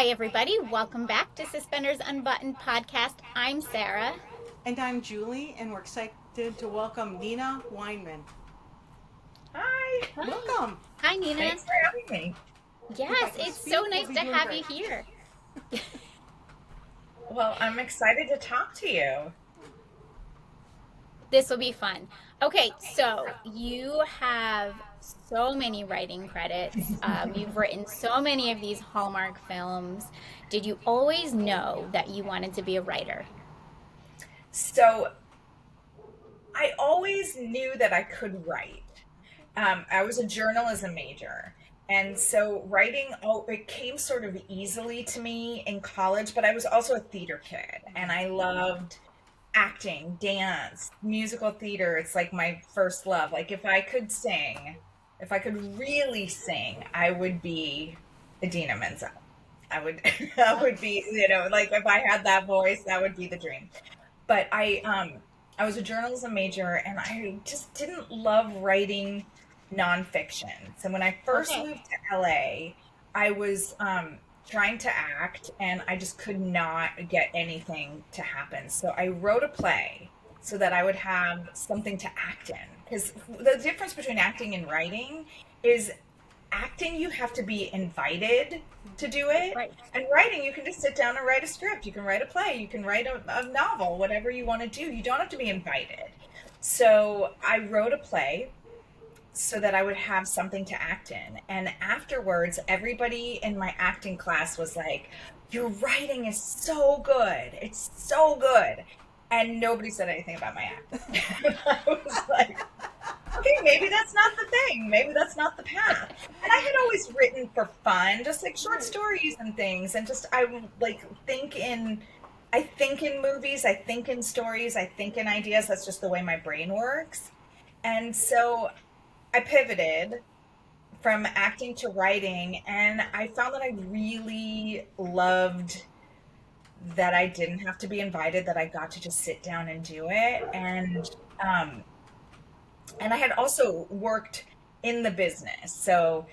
Hi, everybody. Welcome back to Suspenders Unbuttoned Podcast. I'm Sarah. And I'm Julie, and we're excited to welcome Nina Weinman. Hi. Welcome. Hi, Nina. Thanks for having me. Yes, it's so nice to have you here. Well, I'm excited to talk to you. This will be fun. Okay, so you have so many writing credits. You've written so many of these Hallmark films. Did you always know that you wanted to be a writer? So I always knew that I could write. I was a journalism major. And so writing, it came sort of easily to me in college, but I was also a theater kid and I loved acting, dance, musical theater. It's like my first love. Like if I could sing, if I could really sing, I would be Idina Menzel. I would be, like if I had that voice, that would be the dream. But I was a journalism major and I just didn't love writing nonfiction. So when I first moved to LA, I was trying to act and I just could not get anything to happen. So I wrote a play so that I would have something to act in. Because the difference between acting and writing is acting, you have to be invited to do it. Right. And writing, you can just sit down and write a script. You can write a play. You can write a novel, whatever you want to do. You don't have to be invited. So I wrote a play so that I would have something to act in. And afterwards, everybody in my acting class was like, your writing is so good. It's so good. And nobody said anything about my acting. I was like, okay, maybe that's not the thing. Maybe that's not the path. And I had always written for fun, just like short stories and things. And just, I think in movies, I think in stories, I think in ideas. That's just the way my brain works. And so I pivoted from acting to writing, and I found that I really loved that I didn't have to be invited, that I got to just sit down and do it. And I had also worked in the business. So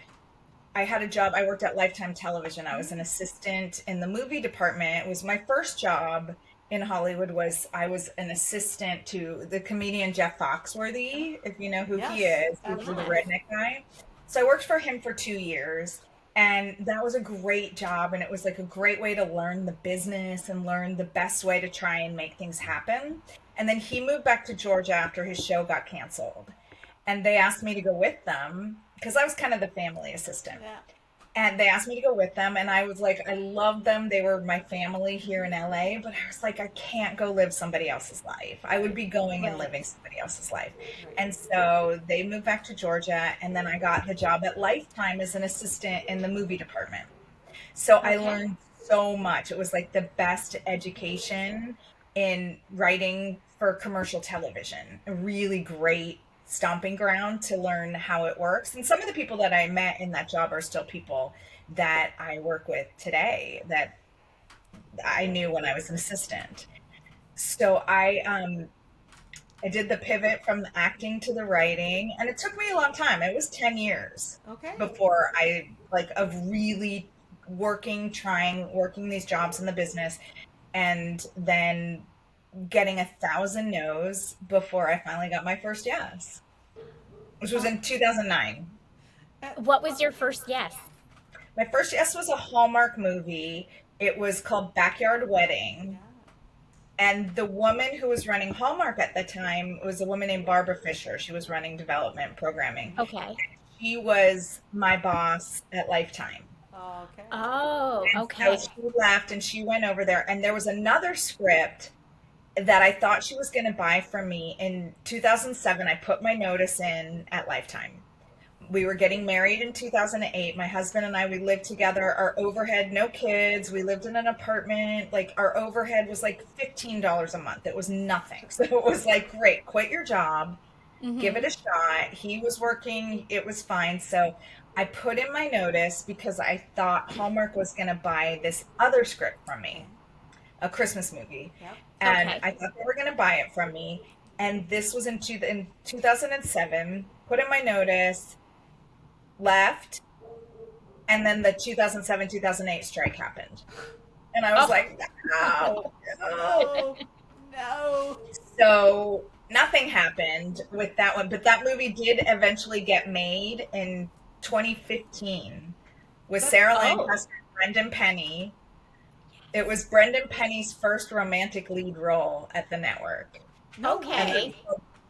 I had a job, I worked at Lifetime Television. I was an assistant in the movie department. It was my first job in Hollywood. I was an assistant to the comedian Jeff Foxworthy, if you know who he is. He's the redneck guy. So I worked for him for 2 years, and that was a great job. And it was like a great way to learn the business and learn the best way to try and make things happen. And then he moved back to Georgia after his show got canceled. And they asked me to go with them because I was kind of the family assistant. Yeah. And they asked me to go with them. And I was like, I loved them. They were my family here in LA. But I was like, I can't go live somebody else's life. I would be going and living somebody else's life. And so they moved back to Georgia. And then I got the job at Lifetime as an assistant in the movie department. So I learned so much. It was like the best education in writing for commercial television. A really great stomping ground to learn how it works. And some of the people that I met in that job are still people that I work with today that I knew when I was an assistant. So I did the pivot from the acting to the writing, and it took me a long time. It was 10 years before of really working these jobs in the business, and then getting 1,000 no's before I finally got my first yes, which was in 2009. What was your first yes? My first yes was a Hallmark movie. It was called Backyard Wedding. And the woman who was running Hallmark at the time was a woman named Barbara Fisher. She was running development programming. Okay. She was my boss at Lifetime. Oh, okay. And so she left and she went over there, and there was another script that I thought she was going to buy from me. In 2007, I put my notice in at Lifetime. We were getting married in 2008. My husband and I, we lived together. Our overhead, no kids. We lived in an apartment. Like our overhead was like $15 a month. It was nothing. So it was like, great, quit your job, give it a shot. He was working. It was fine. So I put in my notice because I thought Hallmark was going to buy this other script from me, a Christmas movie. And I thought they were going to buy it from me. And this was in 2007, put in my notice, left, And then the 2007-2008 strike happened. And I was Oh, like, no, no. No. So nothing happened with that one. But that movie did eventually get made in 2015 with That's Sarah oh, Lancaster and Brendan Penny. It was Brendan Penny's first romantic lead role at the network. no And okay. way.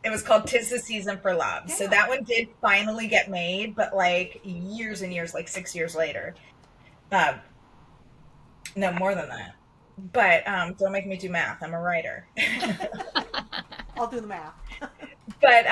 it was called 'Tis the Season for Love. So Yeah. that one did finally get made, but like years and years, like 6 years later. Uh, no, more than that. But don't make me do math. I'm a writer. I'll do the math. But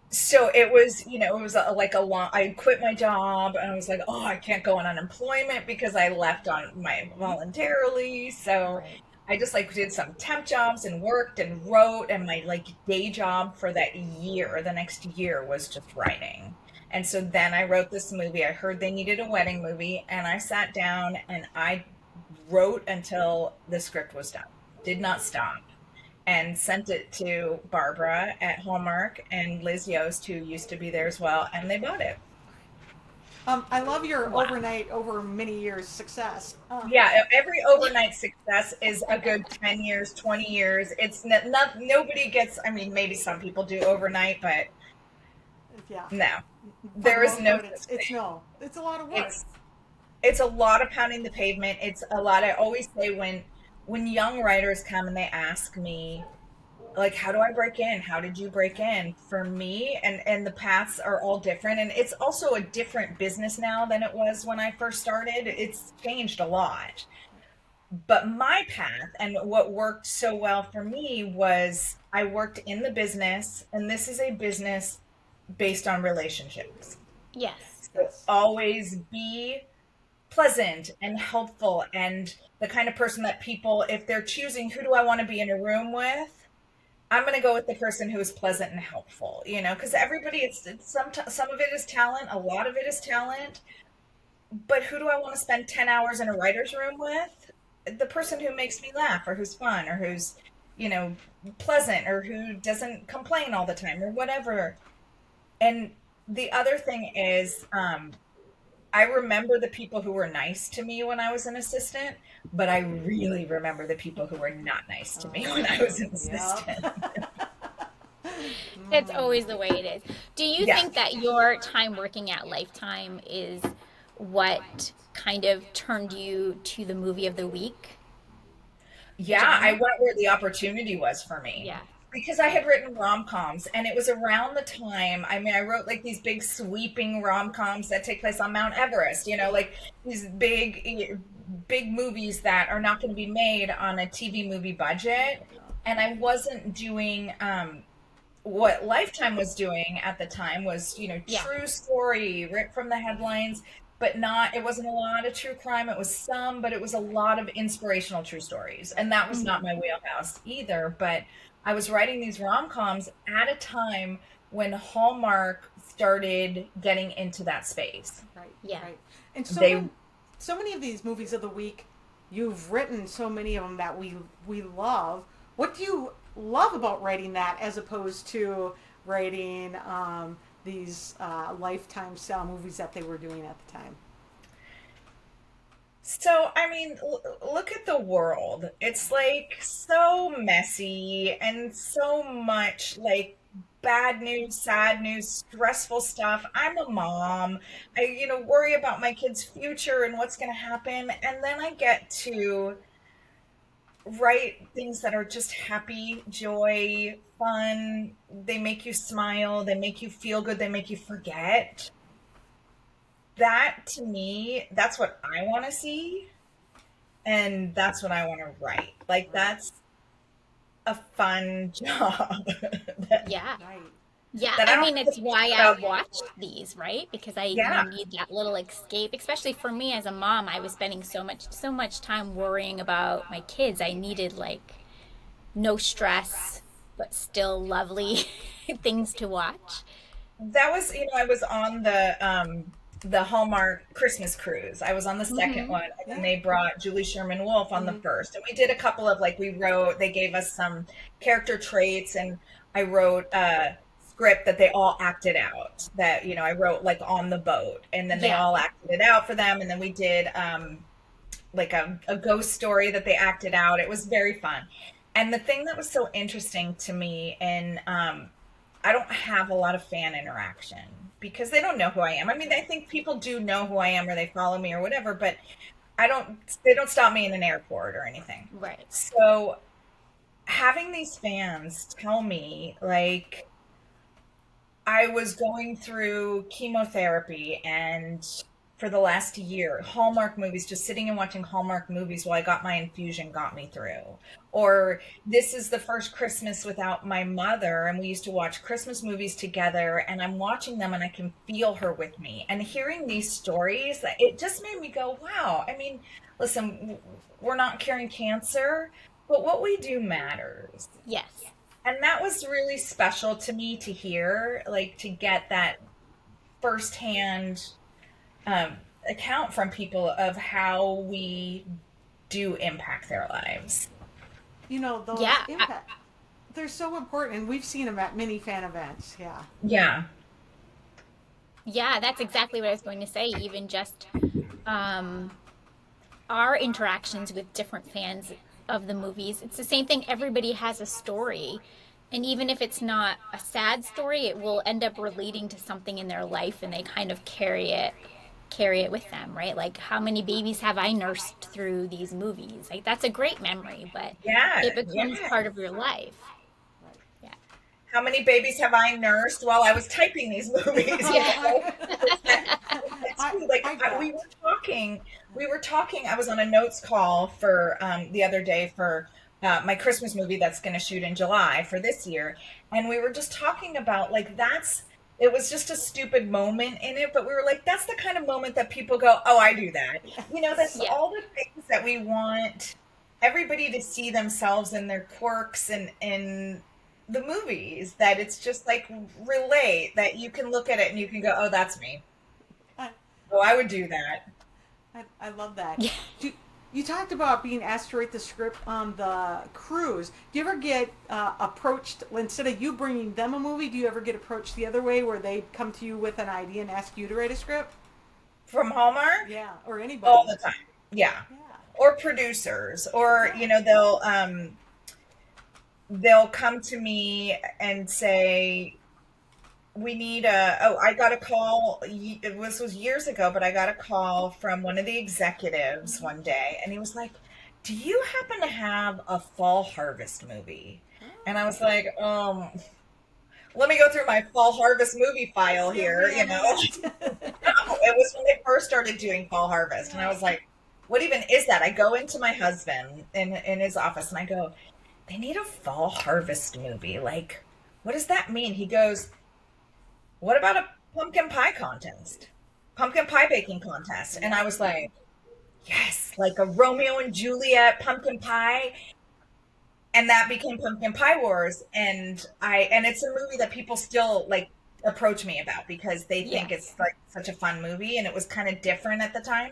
so it was, it was like a long, I quit my job and I was like, oh, I can't go on unemployment because I left on my voluntarily. So Right. I just like did some temp jobs and worked and wrote, and my like day job for that year, the next year, was just writing. And so then I wrote this movie. I heard they needed a wedding movie, and I sat down and I wrote until the script was done. Did not stop, and sent it to Barbara at Hallmark and Liz Yost, who used to be there as well, and they bought it. I love your Wow. overnight, over many years success. Yeah, every overnight success is a good 10 years, 20 years. It's not nobody gets, I mean, maybe some people do overnight, but Yeah. no. For the There is most no part, such it's thing. no. It's a lot of work. It's a lot of pounding the pavement. It's a lot. I always say when young writers come and they ask me, like, how do I break in? How did you break in? For me, and the paths are all different, and it's also a different business now than it was when I first started. It's changed a lot. But my path and what worked so well for me was I worked in the business, and this is a business based on relationships. Yes. So Yes. always be pleasant and helpful, and the kind of person that people, if they're choosing who do I want to be in a room with, I'm going to go with the person who is pleasant and helpful, because everybody, it's some of it is talent, a lot of it is talent, but who do I want to spend 10 hours in a writer's room with? The person who makes me laugh, or who's fun, or who's, you know, pleasant, or who doesn't complain all the time, or whatever. And the other thing is, I remember the people who were nice to me when I was an assistant, but I really remember the people who were not nice to me when I was an assistant. Yep. That's always the way it is. Do you Yeah. think that your time working at Lifetime is what kind of turned you to the movie of the week Yeah, I genre? went where the opportunity was for me. Yeah. Because I had written rom-coms, and it was around the time, I mean, I wrote like these big sweeping rom-coms that take place on Mount Everest, like these big movies that are not going to be made on a TV movie budget. And I wasn't doing what Lifetime was doing at the time was, Yeah. true story, ripped from the headlines, but not, it wasn't a lot of true crime. It was some, but it was a lot of inspirational true stories. And that was not Hmm. my wheelhouse either. But I was writing these rom-coms at a time when Hallmark started getting into that space. Right, Yeah. right. And They, so many of these movies of the week, you've written so many of them that we love. What do you love about writing that as opposed to writing these Lifetime style movies that they were doing at the time? so, I mean, look at the world. It's like so messy and so much like bad news, sad news, stressful stuff. I'm a mom. I, worry about my kid's future and what's going to happen. And then I get to write things that are just happy, joy, fun. They make you smile, they make you feel good, they make you forget. That to me, that's what I want to see, and that's what I want to write. Like Right, that's a fun job that, Yeah. right. Yeah, that I I don't mean, have to it's think why I about. watched these, right? Because you Yeah, need that little escape, especially for me as a mom. I was spending so much time worrying about my kids. I needed like no stress, but still lovely things to watch. that was, I was on the Hallmark Christmas cruise. I was on the second Hmm. one, and then Yeah. they brought Julie Sherman Wolfe on the Hmm. first. And we did a couple of like we wrote. They gave us some character traits, and I wrote script that they all acted out, that, you know, I wrote like on the boat, and then they Yeah. all acted it out for them. And then we did like a ghost story that they acted out. It was very fun. And the thing that was so interesting to me, and I don't have a lot of fan interaction because they don't know who I am. I mean, I think people do know who I am, or they follow me or whatever, but they don't stop me in an airport or anything. Right. So having these fans tell me, like, I was going through chemotherapy, and for the last year, Hallmark movies, just sitting and watching Hallmark movies while I got my infusion got me through. Or this is the first Christmas without my mother, and we used to watch Christmas movies together, and I'm watching them and I can feel her with me. And hearing these stories, it just made me go, wow. I mean, listen, we're not curing cancer, but what we do matters. Yes. And that was really special to me to hear, like, to get that firsthand account from people of how we do impact their lives. You know, those Yeah. impact, they're so important, and we've seen them at many fan events. Yeah. Yeah. Yeah, that's exactly what I was going to say. Even just our interactions with different fans of the movies, it's the same thing. Everybody has a story. And even if it's not a sad story, it will end up relating to something in their life, and they kind of carry it with them, right? Like, how many babies have I nursed through these movies? Like, that's a great memory, but Yeah. it becomes Yeah. part of your life. Yeah. How many babies have I nursed while I was typing these movies? Yeah. It's true. Like, we were talking, I was on a notes call for the other day for my Christmas movie that's going to shoot in July for this year. And we were just talking about, like, it was just a stupid moment in it, but we were like, that's the kind of moment that people go, oh, I do that. You know, that's all the things that we want everybody to see themselves in their quirks and in the movies, that it's just like relate, that you can look at it and you can go, oh, that's me. Oh, I would do that. I love that. Yeah. You talked about being asked to write the script on the cruise. Do you ever get approached, instead of you bringing them a movie, do you ever get approached the other way where they come to you with an idea and ask you to write a script? From Hallmark? Yeah, or anybody. All the time. Yeah. Yeah. Or producers, or, you know, they'll come to me and say, we need I got a call, this was years ago, but I got a call from one of the executives one day, and he was like, do you happen to have a fall harvest movie? And I was like, let me go through my fall harvest movie file here, you know. It was when they first started doing fall harvest, and I was like, what even is that? I go into my husband in his office, and I go, they need a fall harvest movie. Like, what does that mean? He goes, what about a pumpkin pie contest? Pumpkin pie baking contest. And I was like, yes, like a Romeo and Juliet pumpkin pie. And that became Pumpkin Pie Wars. And it's a movie that people still, like, approach me about because they think it's like such a fun movie, and it was kind of different at the time.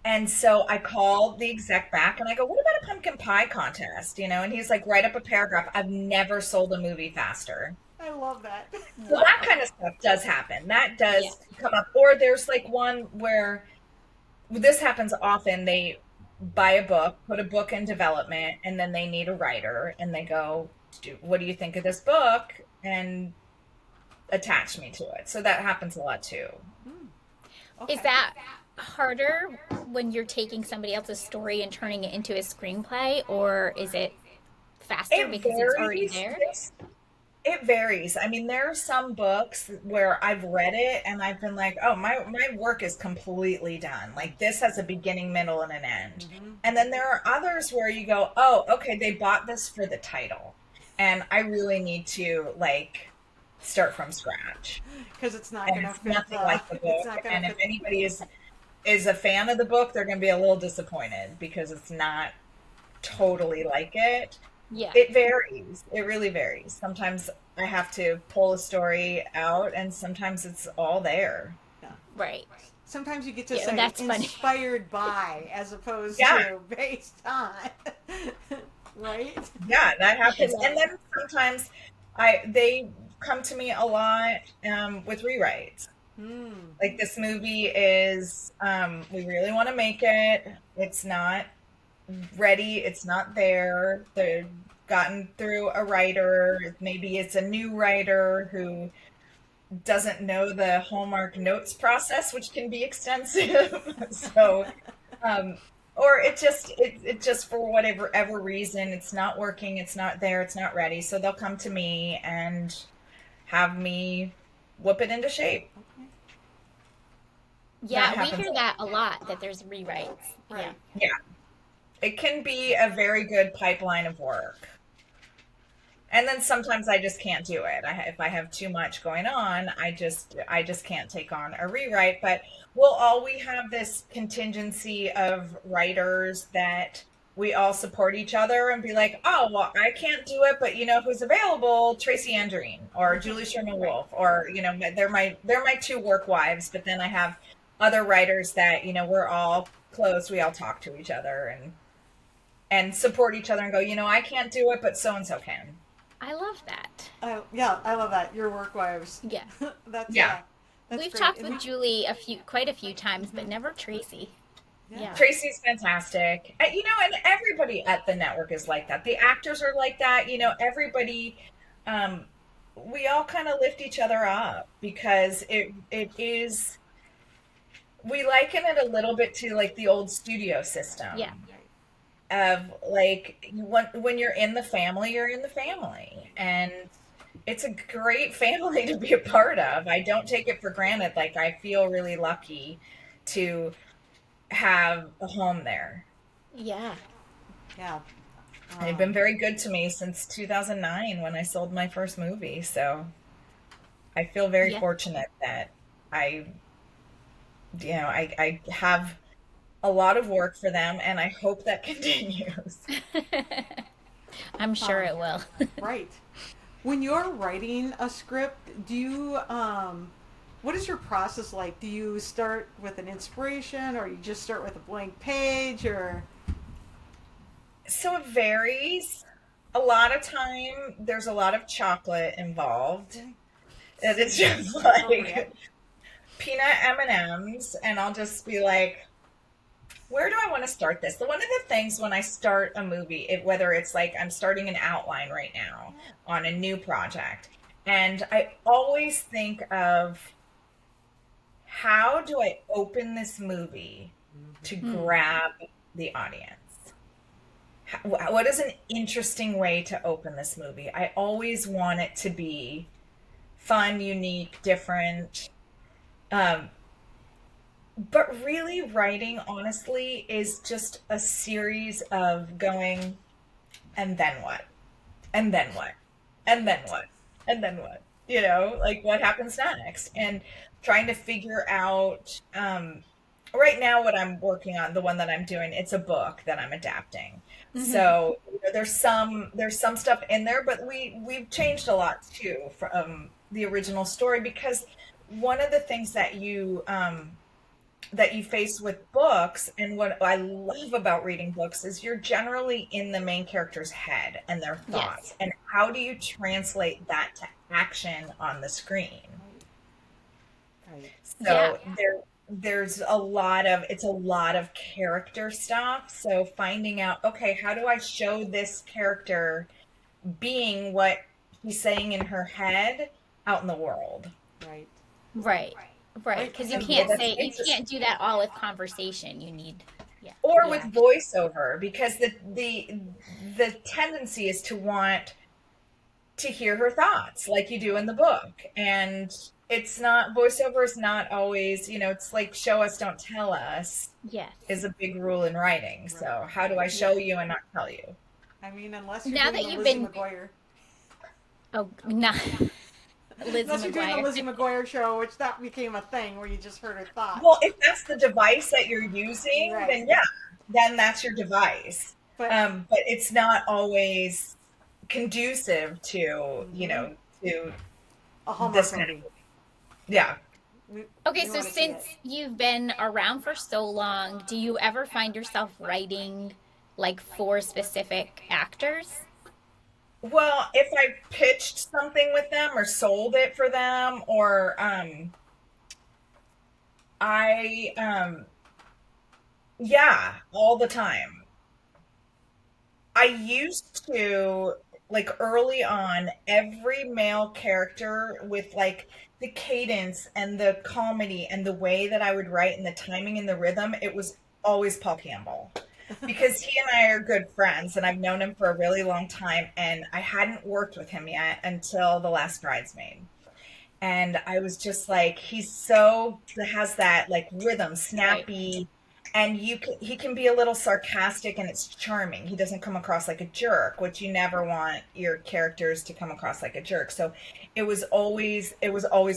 And so I called the exec back and I go, what about a pumpkin pie contest? You know, and he's like, write up a paragraph. I've never sold a movie faster. I love that. So that kind of stuff does happen. That does come up. Or there's like one where this happens often. They buy a book, put a book in development, and then they need a writer, and they go, what do you think of this book? And attach me to it. So that happens a lot too. Okay. Is that harder when you're taking somebody else's story and turning it into a screenplay, or is it faster because it's already there? It varies. I mean, there are some books where I've read it and I've been like, oh, my work is completely done. Like, this has a beginning, middle, and an end. Mm-hmm. And then there are others where you go, oh, okay, they bought this for the title, and I really need to, like, start from scratch. Because it's not going to fit. Nothing like the book. And if anybody is a fan of the book, they're going to be a little disappointed because it's not totally like it. Yeah. It varies. It really varies. Sometimes I have to pull a story out, and sometimes it's all there. Yeah. Right. Sometimes you get to say that's inspired by as opposed to based on. Right? Yeah, that happens. And then sometimes come to me a lot with rewrites. Like, this movie is, we really want to make it. It's not ready. It's not there. They've gotten through a writer. Maybe it's a new writer who doesn't know the Hallmark notes process, which can be extensive. So, or it just for whatever reason, it's not working. It's not there. It's not ready. So they'll come to me and have me whip it into shape. Yeah, we hear that a lot, that there's rewrites. Right. Yeah. It can be a very good pipeline of work. And then sometimes I just can't do it. If I have too much going on, I just can't take on a rewrite. But we have this contingency of writers that we all support each other and be like, oh, well, I can't do it, but you know who's available? Tracy Andreen or Julie Sherman Wolfe, or you know, they're my two work wives. But then I have other writers that, you know, we're all close. We all talk to each other and support each other and go, you know, I can't do it, but so and so can. I love that. I love that. Your work wives. Yeah. That's We've great. talked with Julie quite a few times, but never Tracy. Yeah. Tracy's fantastic. You know, and everybody at the network is like that. The actors are like that. You know, everybody, we all kind of lift each other up because it is, we liken it a little bit to like the old studio system. Yeah. Of like, when you're in the family, you're in the family. And it's a great family to be a part of. I don't take it for granted. Like, I feel really lucky to have a home there. Yeah. Yeah. They've been very good to me since 2009 when I sold my first movie. So I feel very fortunate that I have a lot of work for them, and I hope that continues. I'm sure it will. Right. When you're writing a script, do you what is your process like? Do you start with an inspiration, or you just start with a blank page, or? So it varies. A lot of time, there's a lot of chocolate involved. And it's just like peanut M&Ms, and I'll just be like, where do I want to start this? One of the things when I start a movie, whether it's like I'm starting an outline right now on a new project, and I always think of, how do I open this movie to grab the audience? What is an interesting way to open this movie? I always want it to be fun, unique, different. But really, writing, honestly, is just a series of going, and then what? And then what? And then what? And then what? You know, like, what happens next? And trying to figure out, right now what I'm working on, the one that I'm doing, it's a book that I'm adapting. So you know, there's some stuff in there, but we've changed a lot too from the original story, because one of the things that you face with books, and what I love about reading books, is you're generally in the main character's head and their thoughts. And how do you translate that to action on the screen? So there's a lot of character stuff. So finding out, okay, how do I show this character being what he's saying in her head out in the world? Right. Because you can't do that all with conversation. You need with voiceover, because the tendency is to want to hear her thoughts like you do in the book, and voiceover is not always, you know, it's like show us, don't tell us. Is a big rule in writing. So how do I show you and not tell you? I mean, unless you're doing the Lizzie McGuire. Oh, not Unless you're doing the Lizzie McGuire show, which that became a thing where you just heard her thoughts. Well, if that's the device that you're using, then that's your device. But it's not always conducive to, you know, to a Hallmark movie. Okay, so since you've been around for so long, do you ever find yourself writing like for specific actors? Well, if I pitched something with them or sold it for them, or I yeah, all the time. I used to, like, early on, every male character with like the cadence and the comedy and the way that I would write and the timing and the rhythm, it was always Paul Campbell. Because he and I are good friends and I've known him for a really long time, and I hadn't worked with him yet until The Last Bridesmaid. And I was just like, he's so has that like rhythm, Right. snappy, and he can be a little sarcastic and it's charming. He doesn't come across like a jerk, which you never want your characters to come across like a jerk. So it was always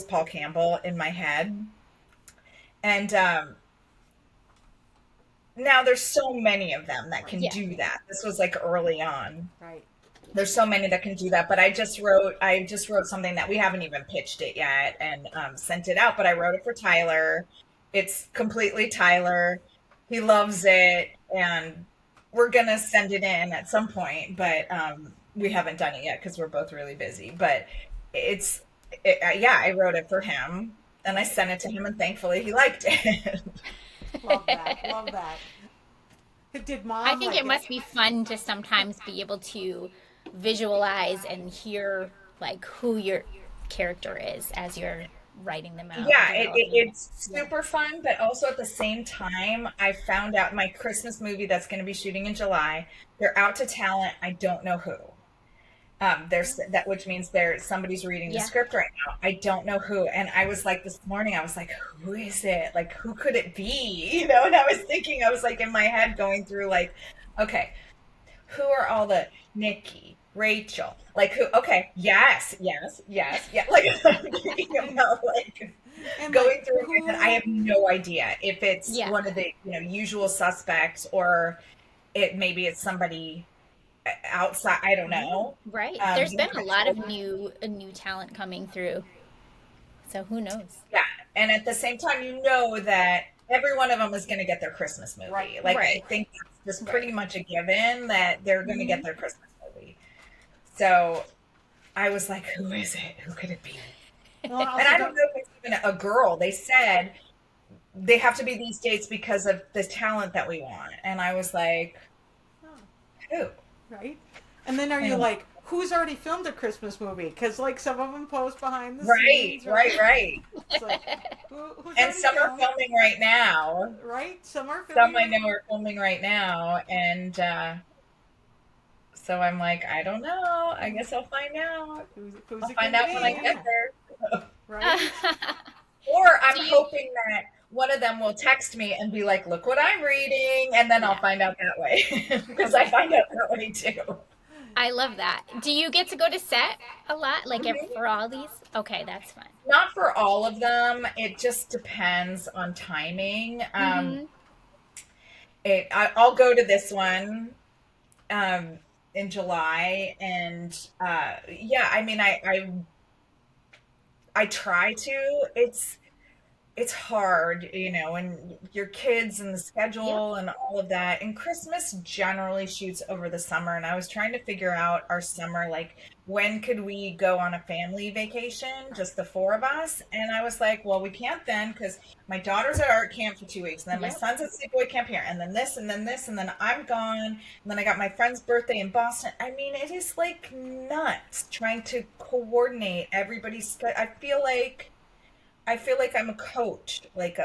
Paul Campbell in my head. And now there's so many of them that can Yeah. do that. This was like early on. Right. There's so many that can do that, but I just wrote something that we haven't even pitched it yet and sent it out, but I wrote it for Tyler. It's completely Tyler. He loves it, and we're gonna send it in at some point, but we haven't done it yet because we're both really busy. But it's yeah, I wrote it for him and I sent it to him, and thankfully he liked it. Love that. Love that. Did I mom think like it it? must be fun to sometimes be able to visualize and hear like who your character is as you're writing them out and Yeah, developing them. it's Yeah. super fun, but also at the same time, I found out my Christmas movie that's going to be shooting in July, they're out to talent. I don't know who. There's that, which means somebody's reading the Yeah. script right now. I don't know who, and I was like this morning. I was like, who is it? Like, who could it be? And I was thinking, I was like in my head going through like, okay, who are all the Nikki, Rachel, like who? Okay, yes, yes, yes, yeah. Like I'm thinking about like And going like through it, and I who? have no idea if it's Yeah. one of the usual suspects, or maybe it's somebody outside. I don't Yeah. know. Right. Um, There's they been a haven't lot of told me. new talent coming through. So who knows? Yeah, and at the same time, you know that every one of them is going to get their Christmas Right. movie. Like I Right. think that's just Right. pretty much a given that they're going to Hmm. get their Christmas movie. So I was like, who is it? Who could it be? Well, And also I don't don't. know if it's even a girl. They said they have to be these dates because of the talent that we want. And I was like, Oh, who? right. And then are you And like, who's already filmed a Christmas movie? Because like some of them post behind the right, scenes, right, right? right. It's like, who's And already some are filmed? filming right now. Right. Some are Some filming I right know now. are filming right now. And so I'm like, I don't know. I guess I'll find out. Who's I'll it find gonna out when I be? get there. Right. Or I'm Do you hoping that one of them will text me and be like, look what I'm reading. And then I'll Yeah. find out that way. Because I find out that way too. I love that. Do you get to go to set a lot like Mhm. for all these? Okay, that's fun. Not for all of them. It just depends on timing. Mm-hmm. I'll go to this one um, in July, and yeah, I mean, I try to. It's hard, and your kids and the Yep. schedule and all of that. And Christmas generally shoots over the summer. And I was trying to figure out our summer, like when could we go on a family vacation, just the four of us? And I was like, well, we can't then because my daughter's at art camp for 2 weeks, and then my Yep. son's at sleepaway camp here, and then this, and then this, and then I'm gone. And then I got my friend's birthday in Boston. I mean, it is like nuts trying to coordinate everybody's. I feel like I'm a coach, like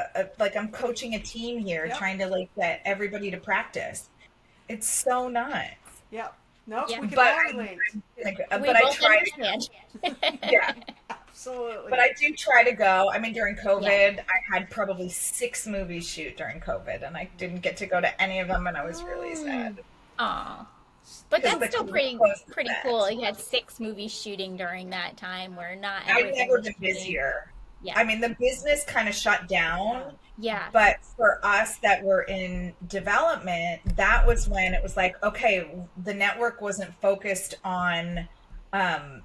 I'm coaching a team here, Yep. trying to like get everybody to practice. It's so nuts. Yep. Nope. Yeah. We can But all relate. We but I both try understand. yeah, but Absolutely. I do try to go. I mean, during Yeah. COVID, I had probably 6 movies shoot during COVID, and I didn't get to go to any of them, and I was really Mm. sad Aw. But because that's the still kids were pretty close to pretty that. cool. You had six movies shooting during that time where not I've everything never was been shooting. busier. Yeah. I mean, the business kind of shut Yeah. down. Yeah. But for us that were in development, that was when it was like, okay, the network wasn't focused on um,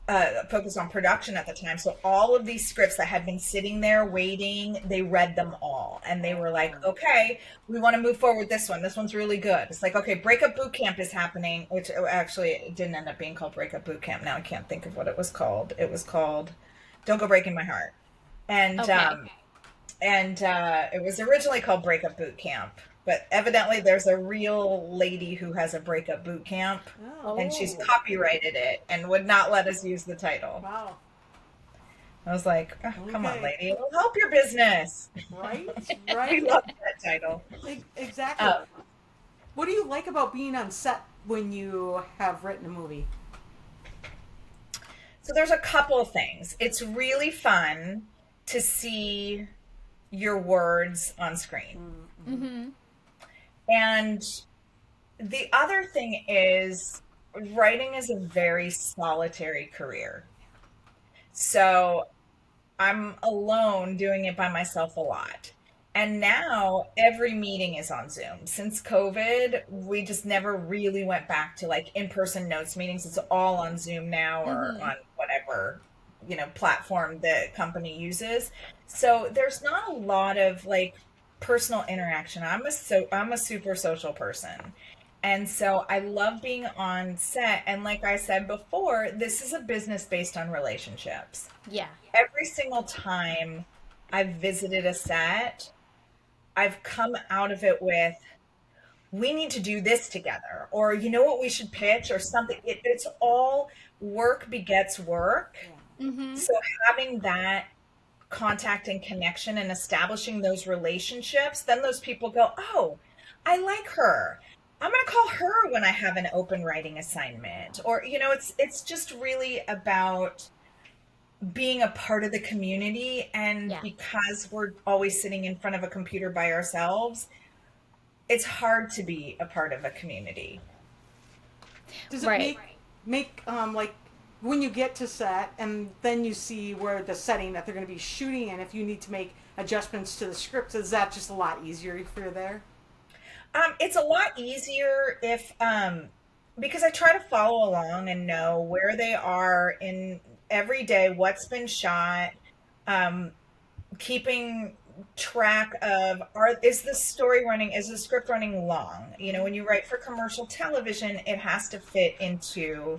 focused on production at the time. So all of these scripts that had been sitting there waiting, they read them all. And they were like, okay, we want to move forward with this one. This one's really good. It's like, okay, Breakup Boot Camp is happening, which actually it didn't end up being called Breakup Boot Camp. Now I can't think of what it was called. It was called Don't Go Breaking My Heart. And Okay. it was originally called Breakup Boot Camp. But evidently there's a real lady who has a breakup boot camp, and she's Oh, copyrighted it and would not let us use the title. wow. I was like, oh, come on, Okay. lady, it'll help your business. Right? I Right? love that title. Exactly. Um, What do you like about being on set when you have written a movie? so there's a couple of things. It's really fun to see your words on screen. Mm-hmm. And the other thing is, writing is a very solitary career. So I'm alone doing it by myself a lot. And now every meeting is on Zoom. Since COVID, we just never really went back to like in-person notes meetings. It's all on Zoom now or Mm-hmm. on whatever, platform the company uses. So there's not a lot of like personal interaction. I'm a super social person. And so I love being on set. And like I said before, this is a business based on relationships. Yeah. Every single time I've visited a set, I've come out of it with, we need to do this together, or you know what we should pitch, or something. It's all work begets work. Mm-hmm. So having that contact and connection and establishing those relationships, then those people go, oh, I like her. I'm going to call her when I have an open writing assignment. Or, it's just really about being a part of the community. And Yeah. because we're always sitting in front of a computer by ourselves, it's hard to be a part of a community. Does it Right. make like when you get to set and then you see where the setting that they're going to be shooting in, if you need to make adjustments to the scripts, is that just a lot easier if you're there? It's a lot easier if, because I try to follow along and know where they are in every day, what's been shot, um, keeping track of, is the story running, is the script running long? When you write for commercial television, it has to fit into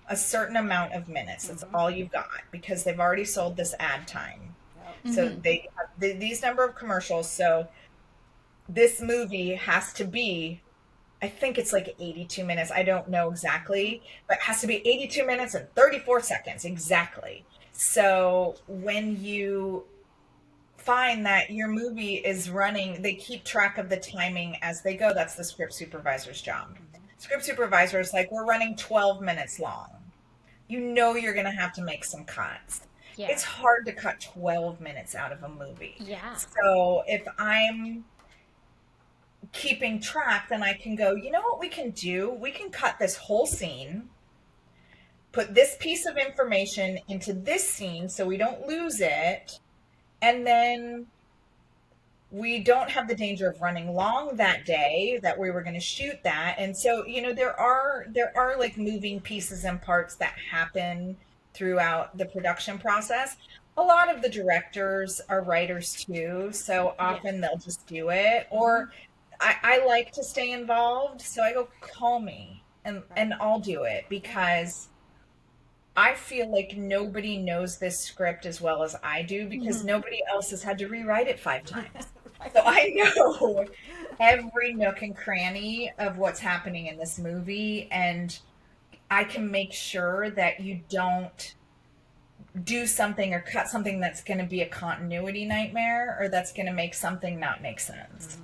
a certain amount of minutes. That's Mm-hmm. all you've got because they've already sold this ad time. Yep. So Mm-hmm. they have these number of commercials. So this movie has to be, I think it's like 82 minutes. I don't know exactly, but it has to be 82 minutes and 34 seconds exactly. So when you find that your movie is running, they keep track of the timing as they go. That's the script supervisor's job. Script supervisor is like, we're running 12 minutes long. You're going to have to make some cuts. Yeah. It's hard to cut 12 minutes out of a movie. Yeah. So if I'm keeping track, then I can go, you know what we can do? We can cut this whole scene, put this piece of information into this scene so we don't lose it, and then we don't have the danger of running long that day that we were going to shoot that. And so, there are like moving pieces and parts that happen throughout the production process. A lot of the directors are writers too, so Yeah. often they'll just do it. Or I like to stay involved, so I go, call me and I'll do it because I feel like nobody knows this script as well as I do because Mm-hmm. nobody else has had to rewrite it 5 times. Right. So I know every nook and cranny of what's happening in this movie, and I can make sure that you don't do something or cut something that's going to be a continuity nightmare or that's going to make something not make sense.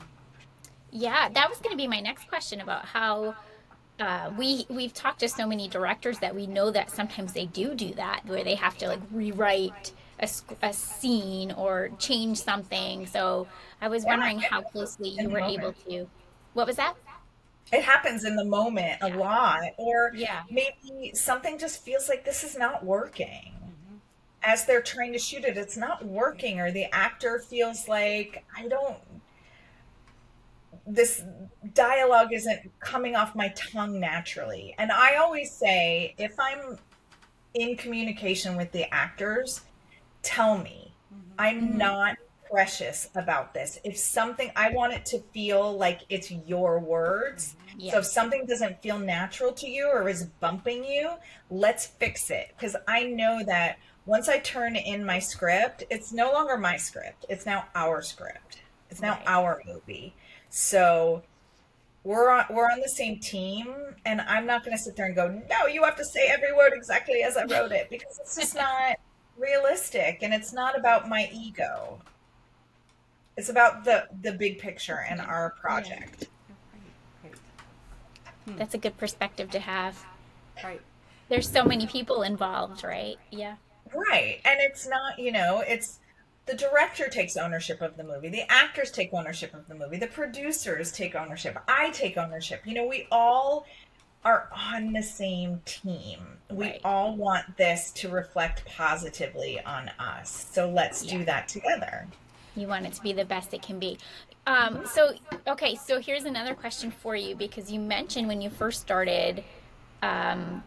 Yeah, that was going to be my next question about how we've talked to so many directors that we know that sometimes they do that where they have to like rewrite a scene or change something. So I was Yeah, wondering how closely in you the were able moment. to. What was that? It happens in the moment a Yeah. lot, or Yeah. maybe something just feels like this is not working. As they're trying to shoot it, it's not working, or the actor feels like, this dialogue isn't coming off my tongue naturally. And I always say, if I'm in communication with the actors, tell me. I'm not precious about this. If something, I want it to feel like it's your words. So if Yes. something doesn't feel natural to you or is bumping you, let's fix it. Because I know that once I turn in my script, it's no longer my script. It's now our script. It's now Right. our movie. So we're on the same team, and I'm not going to sit there and go, no, you have to say every word exactly as I wrote it, because it's just not realistic, and it's not about my ego. It's about the big picture and our Yeah. project. Right. That's a good perspective to have. Right. There's so many people involved, right? Yeah. Right. And it's not, it's the director takes ownership of the movie, the actors take ownership of the movie, the producers take ownership, I take ownership. We all are on the same team. We Right. all want this to reflect positively on us. So let's Yeah. do that together. You want it to be the best it can be. So, okay, so here's another question for you because you mentioned when you first started um,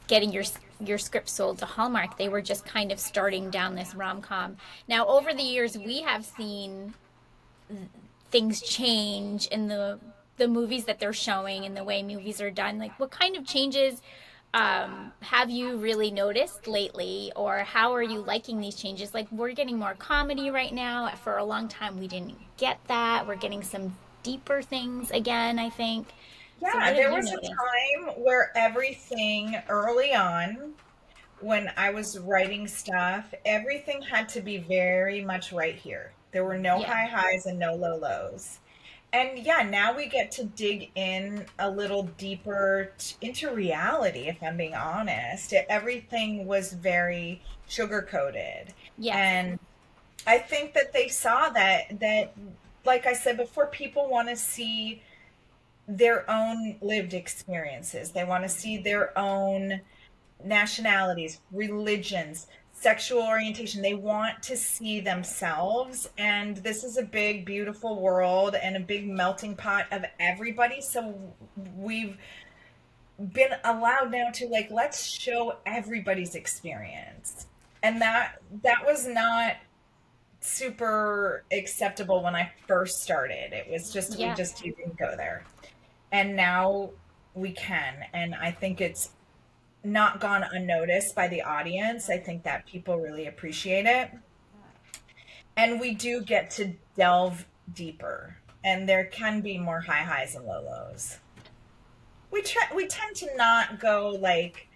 getting your script sold to Hallmark, they were just kind of starting down this rom-com. Now, over the years, we have seen things change in the movies that they're showing and the way movies are done. Like, what kind of changes have you really noticed lately, or how are you liking these changes? Like, we're getting more comedy right now. For a long time, we didn't get that. We're getting some deeper things again, I think. So, Yeah, what have there you was a noticed? time where everything early on, when I was writing stuff, everything had to be very much right here. There were no Yeah, high highs and no low lows. And yeah, now we get to dig in a little deeper into reality, if I'm being honest. Everything was very sugar coated. yes, And I think that they saw that like I said before, people want to see their own lived experiences. They want to see their own nationalities, religions, sexual orientation. They want to see themselves. And this is a big, beautiful world and a big melting pot of everybody. So we've been allowed now to, like, let's show everybody's experience. And that was not super acceptable when I first started. It was just, we yeah, just didn't go there. And now we can. And I think it's not gone unnoticed by the audience. I think that people really appreciate it. And we do get to delve deeper. And there can be more high highs and low lows. We tend to not go like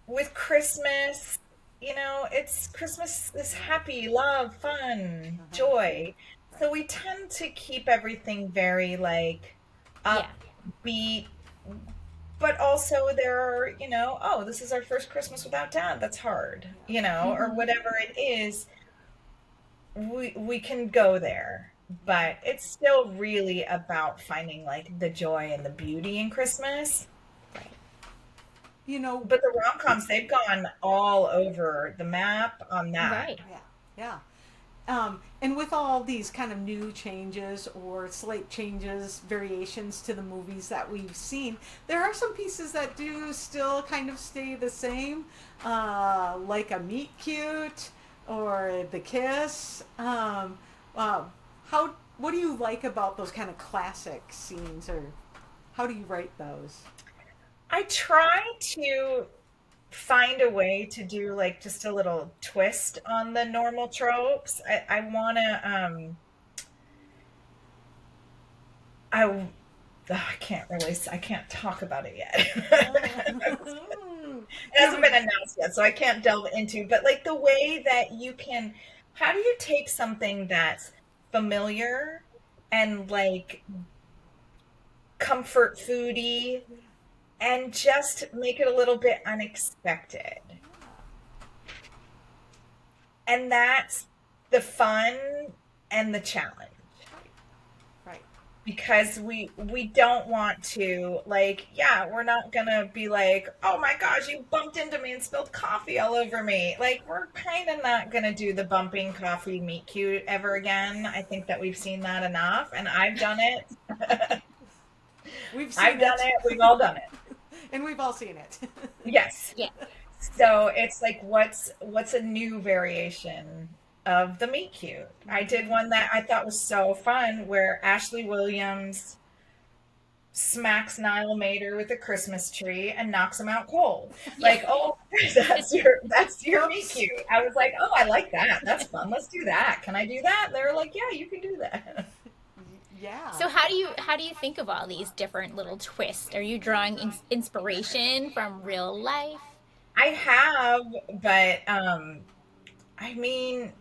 with Christmas, it's Christmas is happy, love, fun, joy. So we tend to keep everything very like yeah. upbeat, but also there are, oh, this is our first Christmas without dad. That's hard, or Hmm. whatever it is. We can go there, but it's still really about finding like the joy and the beauty in Christmas. Right, You know, But the rom-coms, they've gone all over the map on that. right. yeah, yeah. And with all these kind of new changes or slight changes, variations to the movies that we've seen, there are some pieces that do still kind of stay the same, like a meet cute or the kiss. How? What do you like about those kind of classic scenes, or how do you write those? I try to find a way to do like just a little twist on the normal tropes. I want to I ugh, I can't talk about it yet. It Give hasn't me, been announced yet, so I can't delve into, but like the way that you can, how do you take something that's familiar and like comfort foody and just make it a little bit unexpected? And that's the fun and the challenge, right. because we don't want to, like, yeah, we're not gonna be like, oh my gosh, you bumped into me and spilled coffee all over me. Like, we're kind of not gonna do the bumping coffee meet cute ever again. I think that we've seen that enough, and I've done it. We've I've seen done it, it. We've all done it. and we've all seen it. Yes. Yeah. So it's like, what's a new variation of the meet cute? I did one that I thought was so fun where Ashley Williams smacks Niall Mater with a Christmas tree and knocks him out cold. Like, oh, that's your meet cute. I was like, oh, I like that. That's fun. Let's do that. Can I do that? They were like, yeah, you can do that. Yeah. So how do you think of all these different little twists? Are you drawing inspiration from real life? I have, but I mean,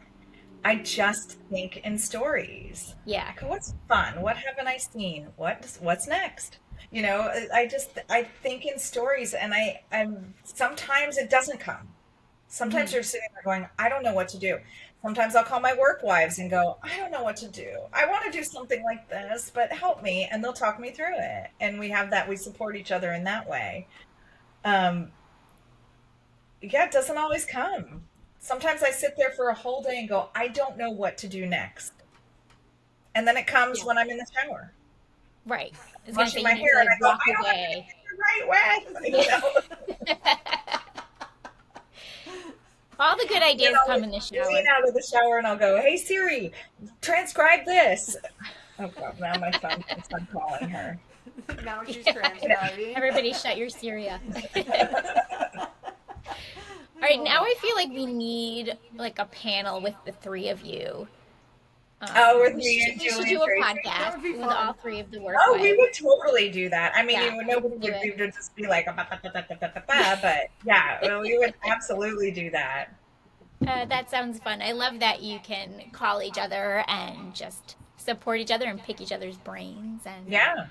I just think in stories. Yeah. Like, what's fun? What haven't I seen? What's next? I think in stories, and I'm sometimes it doesn't come. Sometimes Hmm. you're sitting there going, I don't know what to do. Sometimes I'll call my work wives and go, I don't know what to do. I want to do something like this, but help me, and they'll talk me through it. And we support each other in that way. Um, yeah, it doesn't always come. Sometimes I sit there for a whole day and go, I don't know what to do next. And then it comes Yeah. when I'm in the shower, Right. I was gonna say washing you my need to hair, and like I go, walk I don't have to do away. it the right way. All the good Then ideas I'll come in the lean shower. out of the shower and I'll go, hey Siri, transcribe this. Oh God, now my phone thinks I'm calling her. Now she's transcribing. Everybody shut your Syria. All I right, love now it. I feel like we need like a panel with the three of you. Oh, with We me should and we should Julie and do a Tracy. That podcast would be with all fun. three of the work Oh, we wives. would totally do that. I mean, Yeah, nobody let's do would it. just be like, "Ba, ba, ba, ba, ba, ba, ba," but yeah, well, we would absolutely do that. That sounds fun. I love that you can call each other and just support each other and pick each other's brains and Yeah.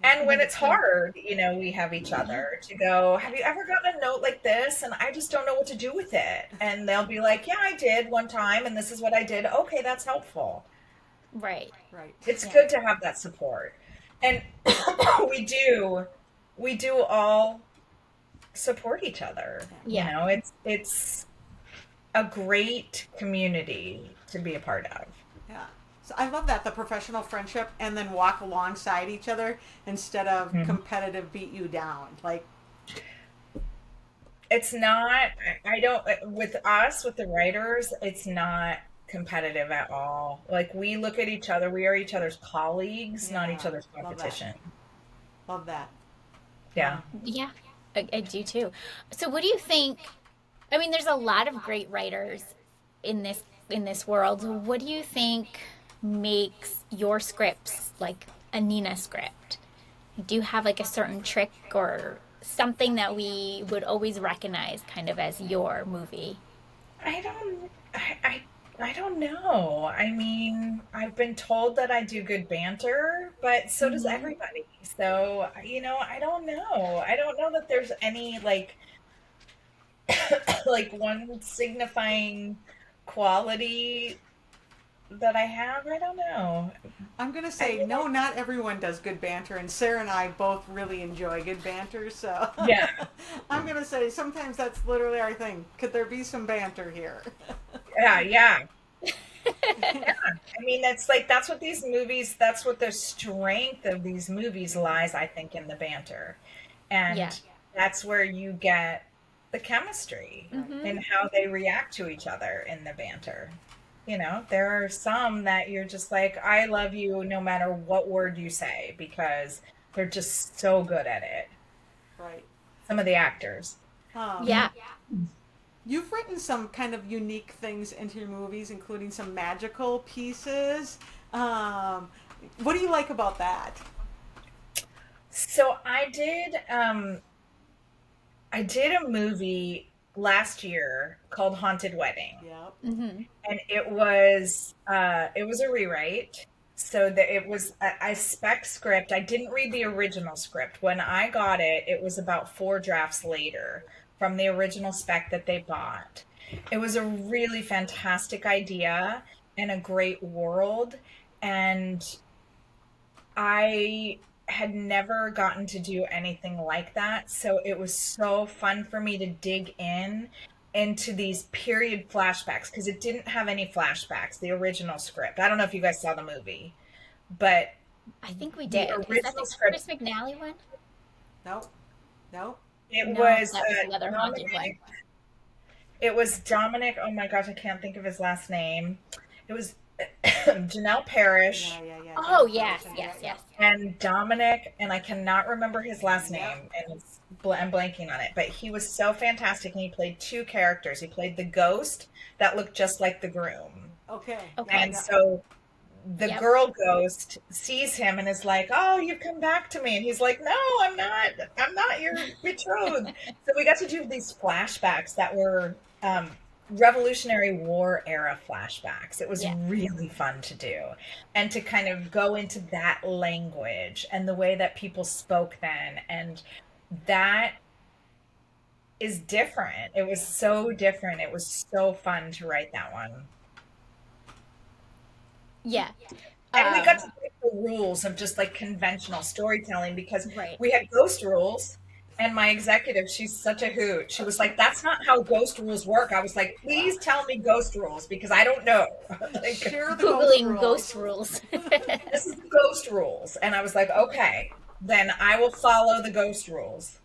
And when make it's things. hard, we have each other to go, have you ever gotten a note like this? And I just don't know what to do with it. And they'll be like, yeah, I did one time, and this is what I did. Okay, that's helpful. Right. Right. It's Yeah. good to have that support. And we do, we do all support each other. Yeah. It's a great community to be a part of. Yeah. So I love that, the professional friendship, and then walk alongside each other instead of Mhm. competitive beat you down. Like, It's not, I don't, with us, with the writers, it's not competitive at all. Like, we look at each other, we are each other's colleagues, not each yeah, other's love that. competition. Love that. Yeah. Yeah. I do too. So what do you think? I mean, there's a lot of great writers in this world. What do you think makes your scripts like a Nina script? Do you have like a certain trick or something that we would always recognize kind of as your movie? I don't, I don't know. I mean, I've been told that I do good banter, but so does Hmm. everybody. So, I don't know. I don't know that there's any like one signifying quality that I have. I don't know. I'm going to I say, mean, no, not everyone does good banter, and Sarah and I both really enjoy good banter, so yeah, I'm going to say sometimes that's literally our thing. Could there be some banter here? yeah, yeah. I mean, that's what these movies. That's what the strength of these movies lies. I think in the banter, Yeah. and that's where you get the chemistry Right. Hmm. and how they react to each other in the banter. There are some that you're just like, I love you no matter what word you say because they're just so good at it. Right. Some of the actors. Um, Yeah. you've written some kind of unique things into your movies, including some magical pieces. Um, what do you like about that? So I did a movie last year called Haunted Wedding. Yep. Hmm. And it was a rewrite. So that it was a spec script. I didn't read the original script. When I got it, it was about four drafts later from the original spec that they bought. It was a really fantastic idea and a great world. And I had never gotten to do anything like that. So it was so fun for me to dig into these period flashbacks because it didn't have any flashbacks, the original script. I don't know if you guys saw the movie, but I think we the did. Is that original the script, Chris McNally one? Nope. Nope. It No, was that was the other haunted one. Dominic. It was Dominic. Oh my gosh, I can't think of his last name. It was Janelle Yeah, Parrish yeah, yeah. Oh, Jennifer yes, Aniston. Yeah, yes, yeah. yes. and Dominic, and I cannot remember his last Yep. name, and I'm blanking on it. But he was so fantastic, and he played two characters. He played the ghost that looked just like the groom, Okay. Yep, Okay. and yep. so the Yep. girl ghost sees him and is like, "Oh, you've come back to me," and he's like, "No, I'm not. I'm not your betrothed." So we got to do these flashbacks that were Revolutionary War era flashbacks. It was Yeah. really fun to do, and to kind of go into that language and the way that people spoke then, and that is different. It was so different. It was so fun to write that one. Yeah. And we got Um, to break the rules of just like conventional storytelling because right. we had ghost rules. And my executive, she's such a hoot. She was like, "That's not how ghost rules work." I was like, "Please tell me ghost rules because I don't know." Like, Share the ghost Googling ghost rules. rules. this is the ghost rules. And I was like, "Okay, then I will follow the ghost rules."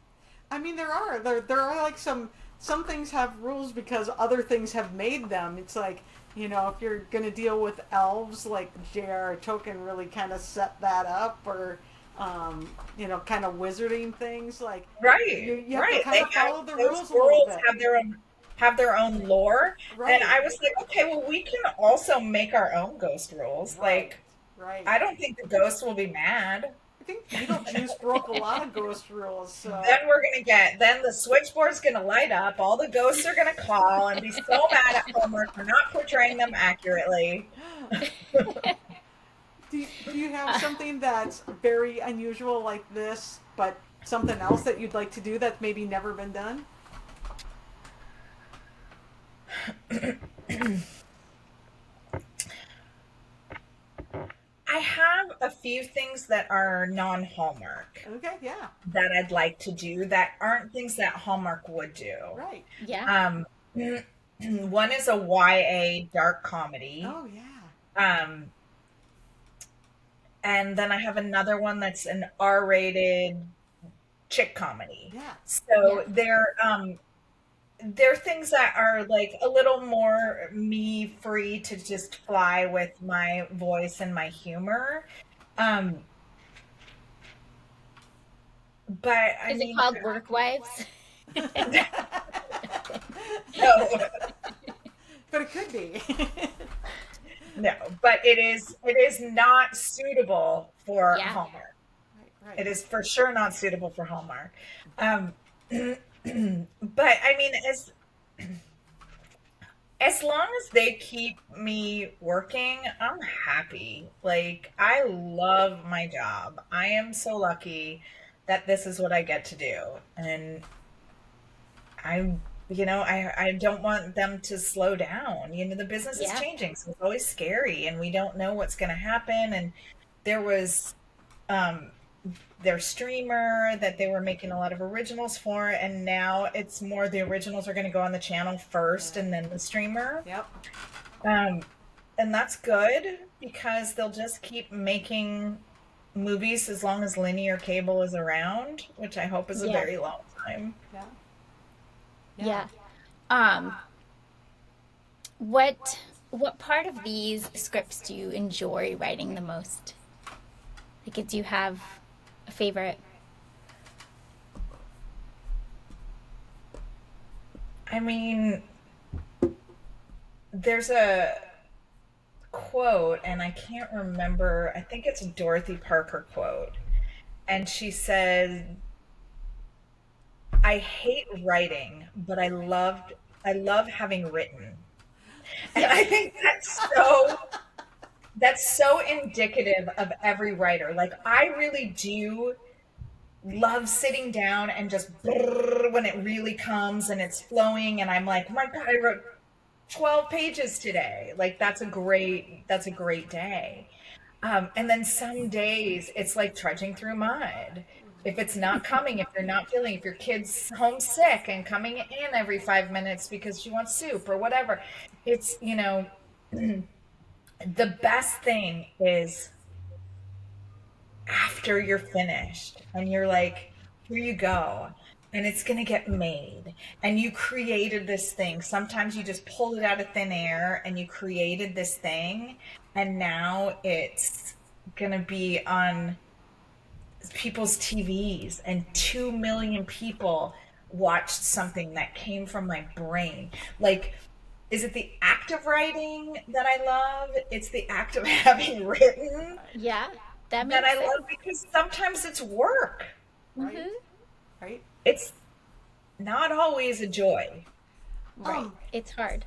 I mean, there are like some things have rules because other things have made them. It's like, if you're gonna deal with elves, like J.R. Tolkien really kind of set that up, or kind of wizarding things. Like Right, you have to right. kind They of have follow the those rules a little worlds bit, have their own lore. And right? I was like, "Okay, well, we can also make our own ghost rules." Right, Like, right. I don't think the ghosts will be mad. I think Beetlejuice broke a lot of ghost rules, so Then we're gonna then the switchboard's gonna light up, all the ghosts are gonna call and be so mad at Hallmark for not portraying them accurately. do you have something that's very unusual like this, but something else that you'd like to do that's maybe never been done? I have a few things that are non-Hallmark Okay, yeah, that I'd like to do that aren't things that Hallmark would do. right. Yeah. Um, one is a YA dark comedy. Oh yeah, Um, and then I have another one that's an R-rated chick comedy. yeah. Yeah. So they're things that are like a little more me free to just fly with my voice and my humor. Um, but I Is it mean, called Work Wives? no, But it could be. no, but it is not suitable for Yeah. Hallmark. Right, It right. is for sure not suitable for Hallmark. Um, but I mean, as long as they keep me working, I'm happy. Like, I love my job. I am so lucky that this is what I get to do. And I don't want them to slow down. The business is Yeah. changing, so it's always scary, and we don't know what's going to happen. And there was um, their streamer that they were making a lot of originals for, and now it's more the originals are going to go on the channel first and then the streamer. Yep. Um, and that's good because they'll just keep making movies as long as linear cable is around, which I hope is a Yeah. very long time. Yeah. Yeah. Yeah. Um, what part of these scripts do you enjoy writing the most? Like, do you have a favorite? I mean, there's a quote, and I can't remember, I think it's a Dorothy Parker quote. And she said, "I hate writing, but I love having written." And I think that's so indicative of every writer. Like, I really do love sitting down and just when it really comes and it's flowing and I'm like, "Oh my God, I wrote 12 pages today." Like, that's a great day. And then some days it's like trudging through mud. If it's not coming, if you're not feeling, if your kid's homesick and coming in every 5 minutes because she wants soup or whatever, it's, the best thing is after you're finished and you're like, "Here you go." and it's going to get made. And you created this thing. Sometimes you just pulled it out of thin air and you created this thing. And now it's going to be on people's TVs, and 2 million people watched something that came from my brain. Like, is it the act of writing that I love? It's the act of having written Yeah, that that makes I sense. love, because sometimes it's work. Right. Hmm. Right. It's not always a joy. Right. Um, It's hard.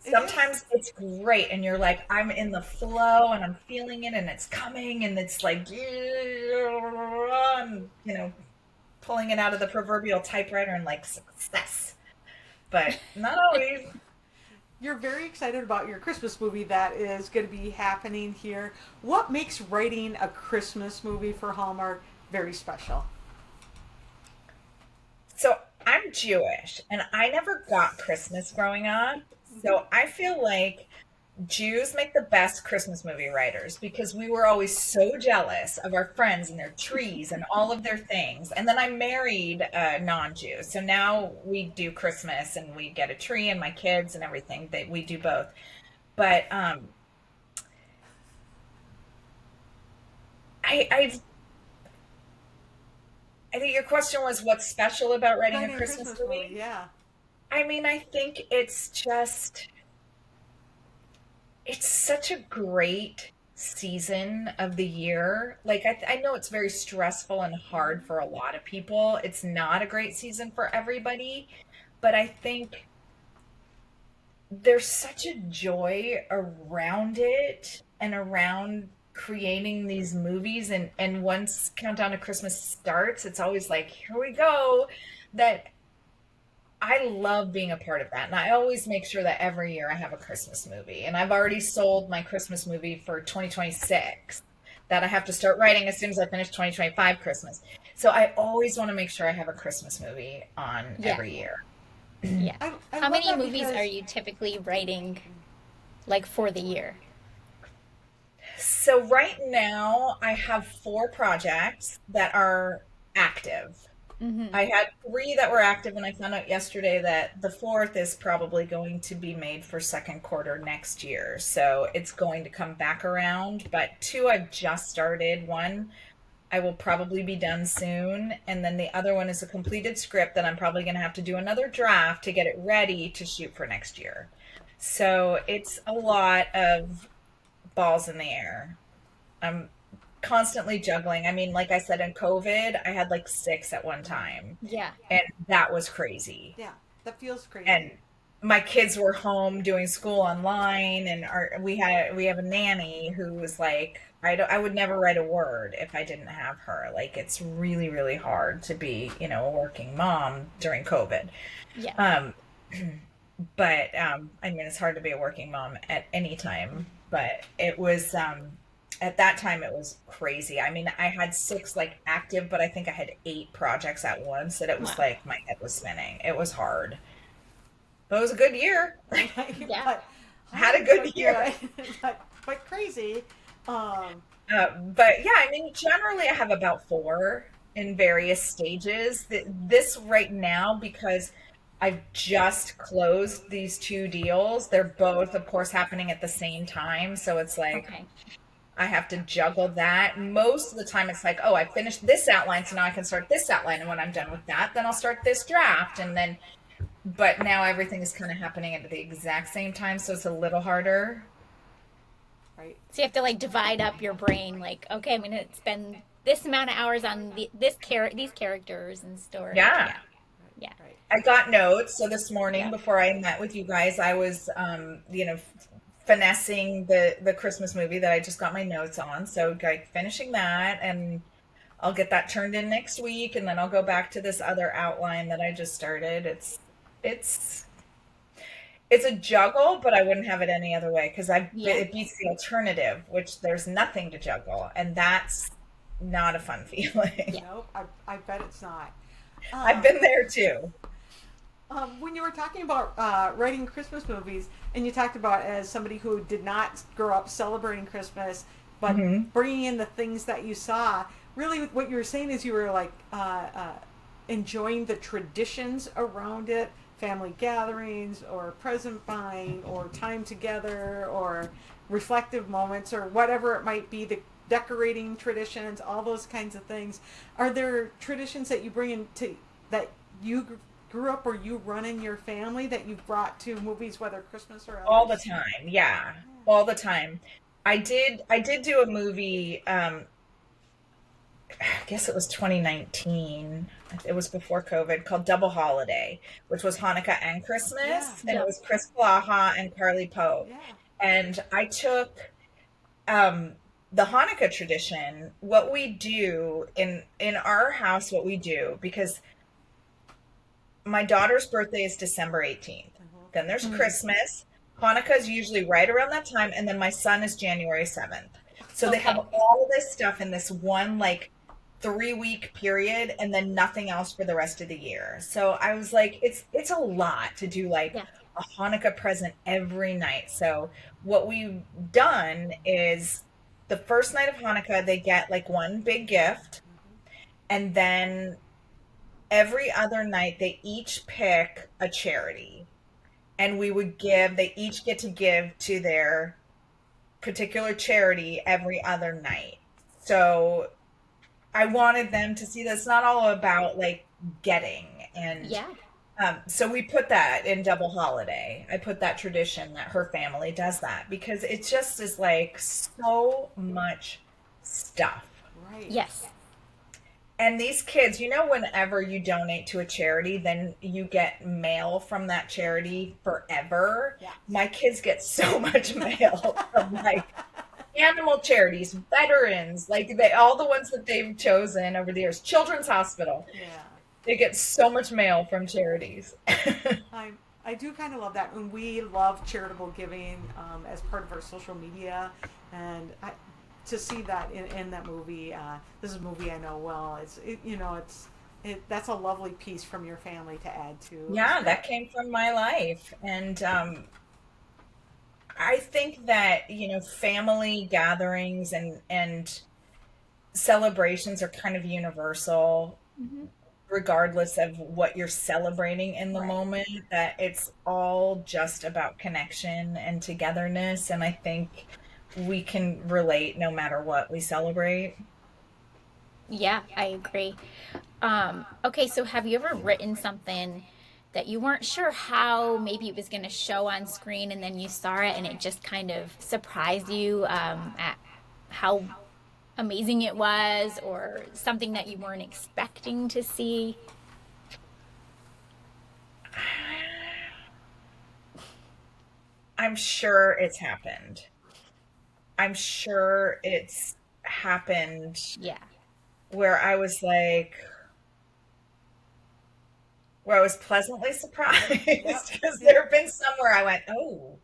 it is. Sometimes it's great and you're like, I'm in the flow and I'm feeling it and it's coming and it's like, and, pulling it out of the proverbial typewriter and like success. But not always. You're very excited about your Christmas movie that is going to be happening here. What makes writing a Christmas movie for Hallmark very special? So I'm Jewish and I never got Christmas growing up. So I feel like Jews make the best Christmas movie writers because we were always so jealous of our friends and their trees and all of their things. And then I married a non-Jew. So now we do Christmas and we get a tree and my kids and everything. We do both. But I I think your question was what's special about writing a Writing a Christmas Christmas movie, movie? yeah. I mean, I think it's such a great season of the year. Like, I know it's very stressful and hard for a lot of people. It's not a great season for everybody, but I think there's such a joy around it and around creating these movies, and once Countdown to Christmas starts, it's always like, here we go. That I love being a part of that. And I always make sure that every year I have a Christmas movie. And I've already sold my Christmas movie for 2026 that I have to start writing as soon as I finish 2025 Christmas. So I always want to make sure I have a Christmas movie on Yeah. every year. Yeah. I How love many that movies because are you typically writing like for the year? So right now I have 4 projects that are active. Hmm. I had 3 that were active, and I found out yesterday that the 4th is probably going to be made for second quarter next year. So it's going to come back around. But 2 I've just started. One I will probably be done soon. And then the other one is a completed script that I'm probably going to have to do another draft to get it ready to shoot for next year. So it's a lot of balls in the air. I'm constantly juggling. I mean, like I said, in COVID, I had like 6 at one time, Yeah. and that was crazy. yeah, that feels And crazy. my kids were home doing school online, and we have a nanny who was like, I would never write a word if I didn't have her. Like, it's really, really hard to be, a working mom during COVID. Yeah. Um, but I mean, it's hard to be a working mom at any time, but it was at that time it was crazy. I mean, I had 6 like active, but I think I had 8 projects at once, that it was Wow. like my head was spinning. It was hard, but it was a good year. Yeah. But Had a but good year. but crazy. Um, But yeah, I mean, generally I have about 4 in various stages. This right now, because I've just closed these 2 deals. They're both, of course, happening at the same time. So it's like Okay. I have to juggle that. Most of the time, it's like, oh, I finished this outline, so now I can start this outline. And when I'm done with that, then I'll start this draft. And then, but now everything is kind of happening at the exact same time. So it's a little harder. right. So you have to like divide up your brain. Like, okay, I'm gonna spend this amount of hours on these characters and stories. Yeah. Yeah. Yeah. Right. I got notes. So this morning, Yeah. before I met with you guys, I was, finessing the Christmas movie that I just got my notes on. So like finishing that, and I'll get that turned in next week, and then I'll go back to this other outline that I just started. It's it's a juggle, but I wouldn't have it any other way, because Yeah. it beats the alternative, which there's nothing to juggle, and that's not a fun feeling. Yeah. Nope. I bet it's not. I've Um, been there too. when you were talking about writing Christmas movies, and you talked about as somebody who did not grow up celebrating Christmas, but Hmm. bringing in the things that you saw, really what you were saying is you were like enjoying the traditions around it, family gatherings or present buying or time together or reflective moments or whatever it might be, the decorating traditions, all those kinds of things. Are there traditions that you bring into that you grew up or you run in your family that you've brought to movies, whether Christmas or All the others? time. Yeah. All the time. I did do a movie, I guess it was 2019. It was before COVID, called Double Holiday, which was Hanukkah and Yeah, Christmas, and it Yep. was Chris Blaha and Carly Pope. yeah. And I took um the Hanukkah tradition. What we do in our house, what we do, because my daughter's birthday is December 18th. Then there's Mm. Christmas. Hanukkah is usually right around that time, and then my son is January 7th. So they have Okay. all this stuff in this one like 3 week period, and then nothing else for the rest of the year. So I was like, it's a lot to do like Yeah. a Hanukkah present every night. So what we've done is the first night of Hanukkah, they get like one big gift, and then every other night they each pick a charity, and they each get to give to their particular charity every other night. So I wanted them to see that it's not all about like getting. And Yeah. so we put that in Double Holiday. I put that tradition that her family does that because it just is like so much stuff. Right. Yes. And these kids, whenever you donate to a charity, then you get mail from that charity forever. Yeah. My kids get so much mail from like animal charities, veterans, like all the ones that they've chosen over the years, Children's Hospital. Yeah. They get so much mail from charities. I I do kind of love that, and we love charitable giving as part of our social media, and to see that in that movie. This is a movie I know well. That's a lovely piece from your family to add to. Yeah, that came from my life. And I think that, family gatherings and celebrations are kind of universal, Hmm. regardless of what you're celebrating in the Right. moment, that it's all just about connection and togetherness. And I think we can relate no matter what we celebrate. Yeah, I agree. Okay, so have you ever written something that you weren't sure how maybe it was going to show on screen and then you saw it and it just kind of surprised you at how amazing it was or something that you weren't expecting to see? I'm sure it's happened. I'm sure it's happened Yeah. where I was like, where I was pleasantly surprised Yep. because there have been some where I went, oh,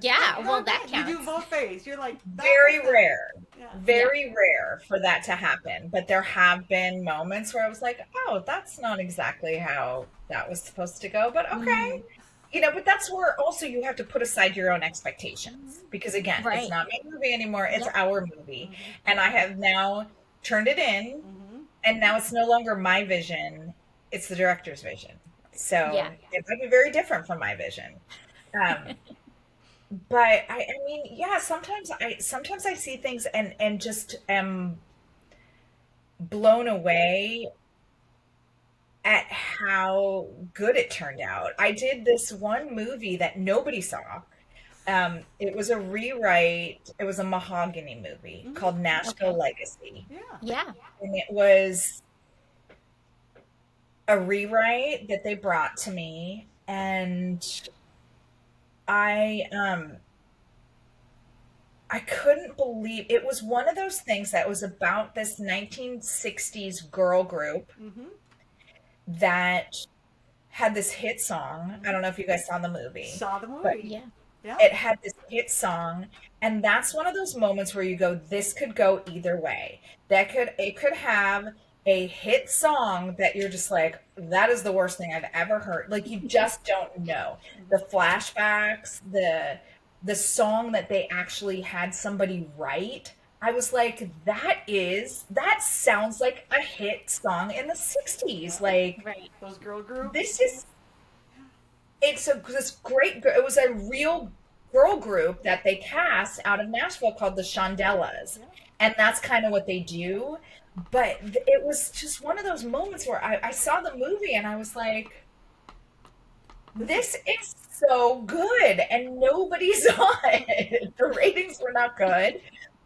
Yeah, Oh, well, that good. You do counts. both ways. You're like that very was it. rare, Yeah. Yeah. very rare for that to happen. But there have been moments where I was like, oh, that's not exactly how that was supposed to go, but okay. Mm, But that's where also you have to put aside your own expectations because again, it's right. not my movie anymore, it's Yep. our movie. Mm-hmm. And I have now turned it in, Mm-hmm. and now it's no longer my vision, it's the director's vision. So Yeah. it might be very different from my vision. Um, but I mean, yeah, sometimes I see things and just am blown away at how good it turned out. I did this one movie that nobody saw. It was a rewrite. It was a Mahogany movie Mm-hmm. called Nashville Okay. Legacy, Yeah. Yeah. and it was a rewrite that they brought to me, and I I couldn't believe it was one of those things that was about this 1960s girl group Mm-hmm. that had this hit song. I don't know if you guys saw the movie, Saw the but movie. Yeah. Yeah. it had this hit song, and that's one of those moments where you go, this could go either way. It could have a hit song that you're just like, that is the worst thing I've ever heard. Like you just don't know. The flashbacks, the song that they actually had somebody write, I was like, that sounds like a hit song in the 60s. Yeah. Like, Right. Those girl groups. this is, this great, it was a real girl group that they cast out of Nashville called the Shondellas. Yeah. And that's kind of what they do. But it was just one of those moments where I saw the movie and I was like, this is so good. And nobody saw it. The ratings were not good.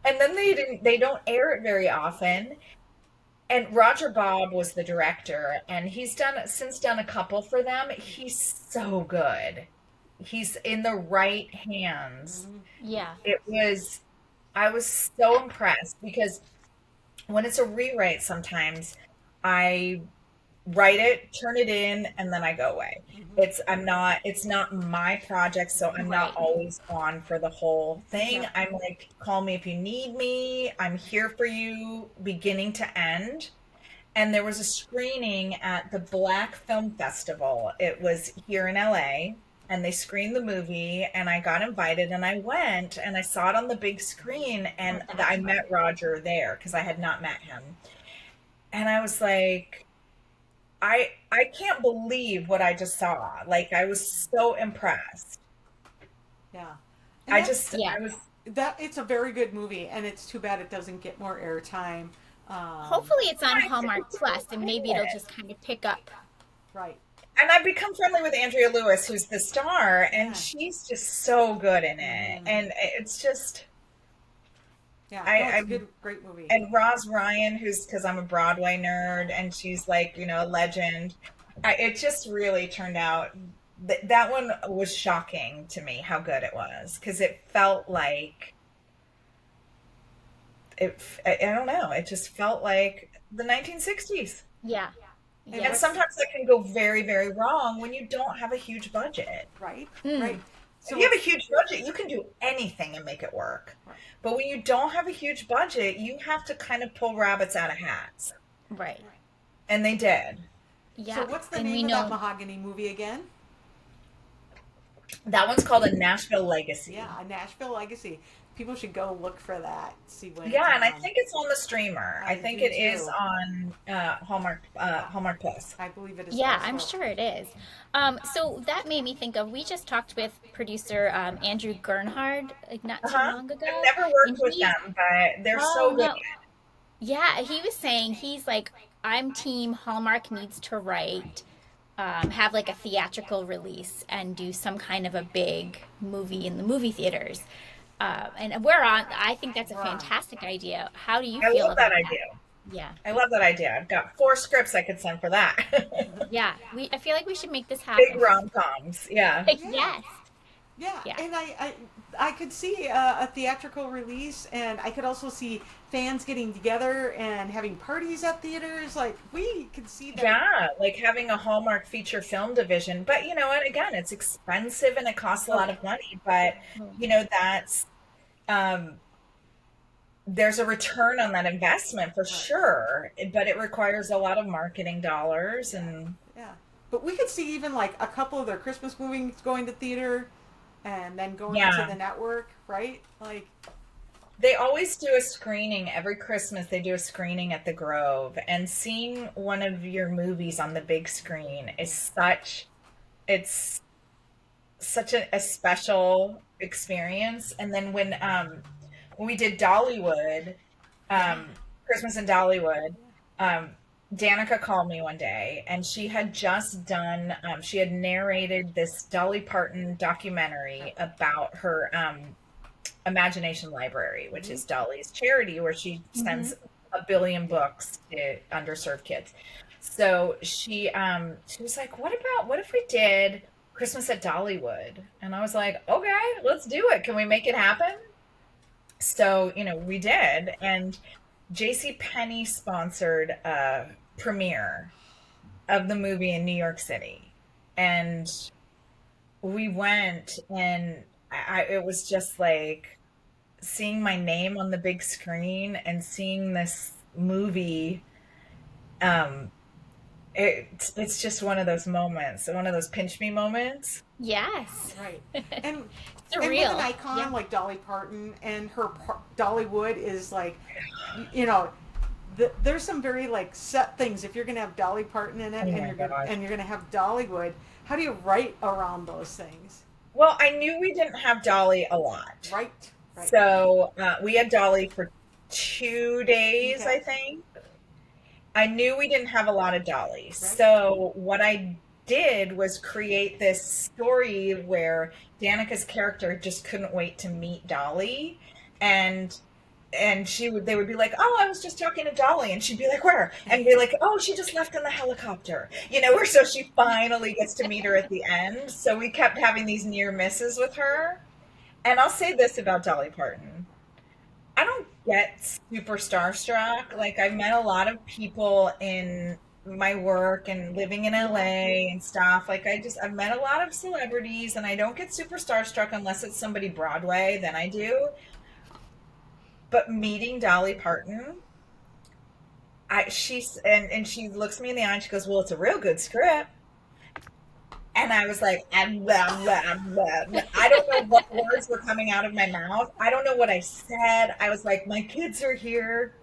And then they don't air it very often. And Roger Bob was the director, and he's done a couple for them. He's so good. He's in the right hands. Mhm. Yeah. I was so impressed because when it's a rewrite, sometimes I write it, turn it in, and then I go away. Mhm. It's not my project, so I'm not Right. always on for the whole thing. Yeah. I'm like, call me if you need me. I'm here for you, beginning to end. And there was a screening at the Black Film Festival. It was here in LA, and they screened the movie, and I got invited, and I went, and I saw it on the big screen, Oh, and that's I fun. met Roger there because I had not met him. And I was like, I can't believe what I just saw. Like, I was so impressed. Yeah. And that's Yeah. I was, that. It's a very good movie, and it's too bad it doesn't get more airtime. Hopefully it's on I Hallmark Plus and maybe it'll did. just kind of pick up. Right. And I've become friendly with Andrea Lewis, who's the star, and Yeah. she's just so good in it. Mhm. And it's just, Yeah. No, it's I a good, great movie. and Roz Ryan, who's, because I'm a Broadway nerd, and she's like, a legend. It just really turned out. That one was shocking to me how good it was because it felt like I don't know. It just felt like the 1960s. Yeah. And And Yes. what's sometimes that can go very, very wrong when you don't have a huge budget. right? Mm. Right. If So you have a it's huge budget, you can do anything and make it work. right. But when you don't have a huge budget, you have to kind of pull rabbits out of hats. Right. And they did. So Yeah. what's the And we name of that know. mahogany movie again? That one's called A Nashville Legacy. Yeah, A Nashville Legacy. People should go look for that. See when it's Yeah, and I on. think it's on the streamer. I I think do it is too. on Hallmark Plus. I believe it is. Yeah, I'm also. sure it is. So that made me think of, we just talked with producer Andrew Gernhard like not too Uh-huh. long I've ago. never worked And with he's, them, but they're oh so good. no. Yeah, he was saying he's like, I'm team Hallmark needs to write, have like a theatrical release and do some kind of a big movie in the movie theaters. And we're on, I think that's a We're on. fantastic idea. How do you I feel love that about that? idea. Yeah. I love that idea. I've got 4 scripts I could send for that. Yeah. I feel like we should make this Big happen. rom-coms. Yeah. Yeah. Yes. Yeah, Yeah. and I could see a theatrical release, and I could also see fans getting together and having parties at theaters. Like we could see that. Yeah, like having a Hallmark feature film division. But you know what? Again, it's expensive and it costs a Oh lot yeah, of money. But that's um, there's a return on that investment for right. sure. But it requires a lot of marketing dollars, Yeah, and yeah. But we could see even like a couple of their Christmas movies going to theater, and then going to yeah, the network, right? Like, they always do a screening every Christmas. They do a screening at the Grove, and seeing one of your movies on the big screen is it's such a special experience. And then when we did Dollywood, yeah, um, Christmas in Dollywood, yeah, um, Danica called me one day, and she had just done. She had narrated this Dolly Parton documentary about her Imagination Library, which mm-hmm, is Dolly's charity, where she Mm-hmm. sends a billion books to underserved kids. So she was like, what if we did Christmas at Dollywood? And I was like, okay, let's do it. Can we make it happen? So, we did. And JC Penney sponsored a premiere of the movie in New York City. And we went, and it was just like seeing my name on the big screen and seeing this movie. um it's just one of those moments, one of those pinch me moments. Yes. Right. And Surreal. with an icon like Dolly Parton and her Dollywood is like, you know, there's some very like set things. If you're going to have Dolly Parton in it Oh and my gosh. you're going to have Dollywood, how do you write around those things? Well, I knew we didn't have Dolly a lot. Right. Right. So we had Dolly for 2 days, Okay. I think. I knew we didn't have a lot of Dolly. Right. So what I did was create this story where Danica's character just couldn't wait to meet Dolly. And they would be like, oh, I was just talking to Dolly, and she'd be like, where? And be like, oh, she just left in the helicopter, or so she finally gets to meet her at the end. So we kept having these near misses with her. And I'll say this about Dolly Parton: I don't get super starstruck. Like, I've met a lot of people in my work and living in LA and stuff. Like, I've met a lot of celebrities, and I don't get super starstruck unless it's somebody Broadway, then I do. But meeting Dolly Parton, she looks me in the eye and she goes, well, it's a real good script. And I was like, blah, blah, blah. I don't know what words were coming out of my mouth. I don't know what I said. I was like, my kids are here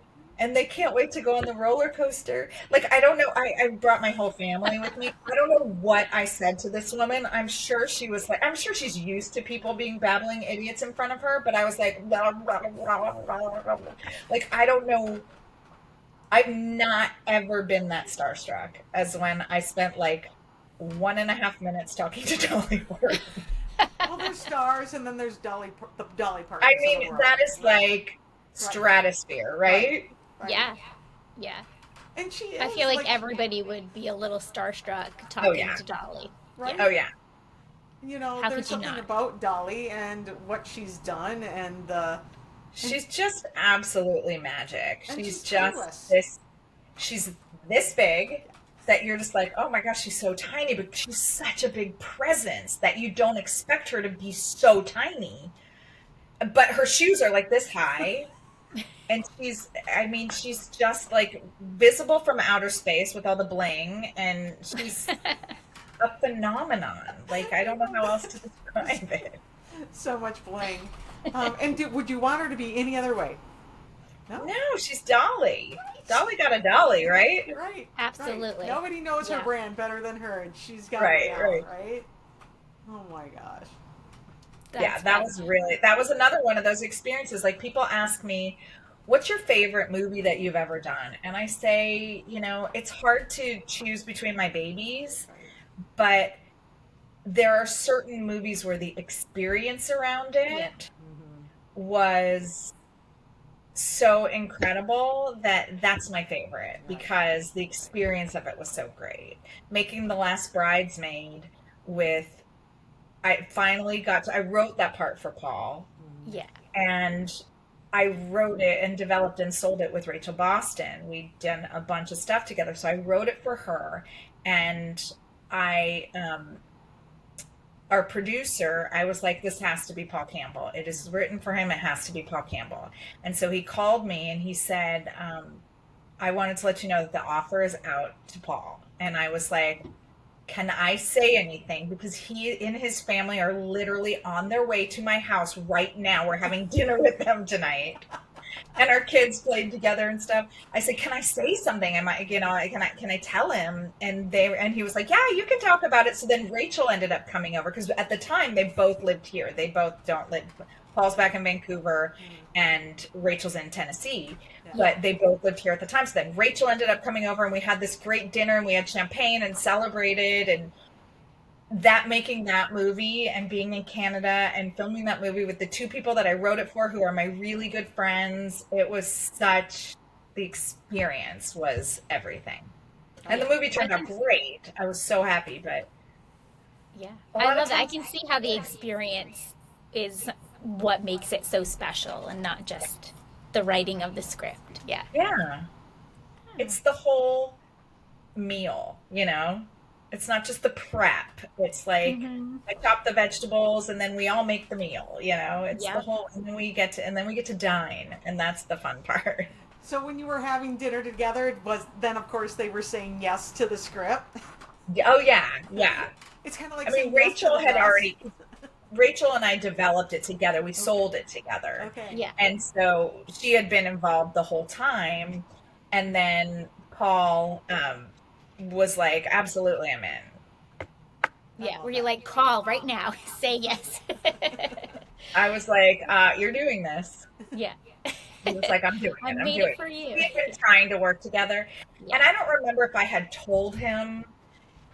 and they can't wait to go on the roller coaster. Like, I don't know. I brought my whole family with me. I don't know what I said to this woman. I'm sure she's used to people being babbling idiots in front of her, but I was like, blah, blah, blah, blah, blah. Like, I don't know. I've not ever been that starstruck as when I spent like 1.5 minutes talking to Dolly Parton. Well, there's stars, and then there's the Dolly Parton. I mean, that is like stratosphere, right? Right. Yeah. Yeah. And she is, I feel like everybody would be a little starstruck talking to Dolly. Right? Oh, yeah. How There's could you something not? about Dolly and what she's done, and She's just absolutely magic. And She's she's just clueless. she's this big that you're just like, oh my gosh, she's so tiny, but she's such a big presence that you don't expect her to be so tiny. But her shoes are like this high. And she's just like visible from outer space with all the bling, and she's a phenomenon. Like, I don't know how else to describe it. So much bling. And would you want her to be any other way? No? No, she's Dolly. Dolly got a Dolly, right? Right. Absolutely. Right. Nobody knows her Yeah. brand better than her, and she's got Right, it down, right? Oh my gosh. Yeah, that was another one of those experiences. Like, people ask me, what's your favorite movie that you've ever done? And I say, it's hard to choose between my babies, but there are certain movies where the experience around it was so incredible that's my favorite, because the experience of it was so great. Making The Last Bridesmaid I wrote that part for Paul. Yeah. And I wrote it and developed and sold it with Rachel Boston. We'd done a bunch of stuff together. So I wrote it for her, and our producer, I was like, this has to be Paul Campbell. It is written for him. It has to be Paul Campbell. And so he called me and he said, I wanted to let you know that the offer is out to Paul. And I was like, can I say anything? Because he and his family are literally on their way to my house right now. We're having dinner with them tonight. And our kids played together and stuff. I said, can I say something? Can I tell him? And he was like, yeah, you can talk about it. So then Rachel ended up coming over, because at the time they both lived here. They both don't live. Paul's back in Vancouver and Rachel's in Tennessee, but they both lived here at the time. So then Rachel ended up coming over, and we had this great dinner, and we had champagne and celebrated, and making that movie and being in Canada and filming that movie with the two people that I wrote it for, who are my really good friends. The experience was everything. And the movie turned out great. I was so happy, but yeah. I love that. I can see how the experience is what makes it so special, and not just the writing of the script. Yeah. Yeah. It's the whole meal, It's not just the prep. It's like, I chop the vegetables and then we all make the meal, It's the whole, and then we get to dine, and that's the fun part. So when you were having dinner together, it was then of course they were saying yes to the script. Oh yeah, yeah. It's kind of like I saying mean, yes to Rachel the had dress. already, Rachel and I developed it together. We Okay. sold it together. Okay. Yeah. And so she had been involved the whole time. And then Paul was like, absolutely, I'm in. Yeah. love Were you that. like, call right now, say yes? I was like, you're doing this. Yeah. He was like, I'm doing I it. I'm made doing it for it. you. We had been trying to work together. Yeah. And I don't remember if I had told him.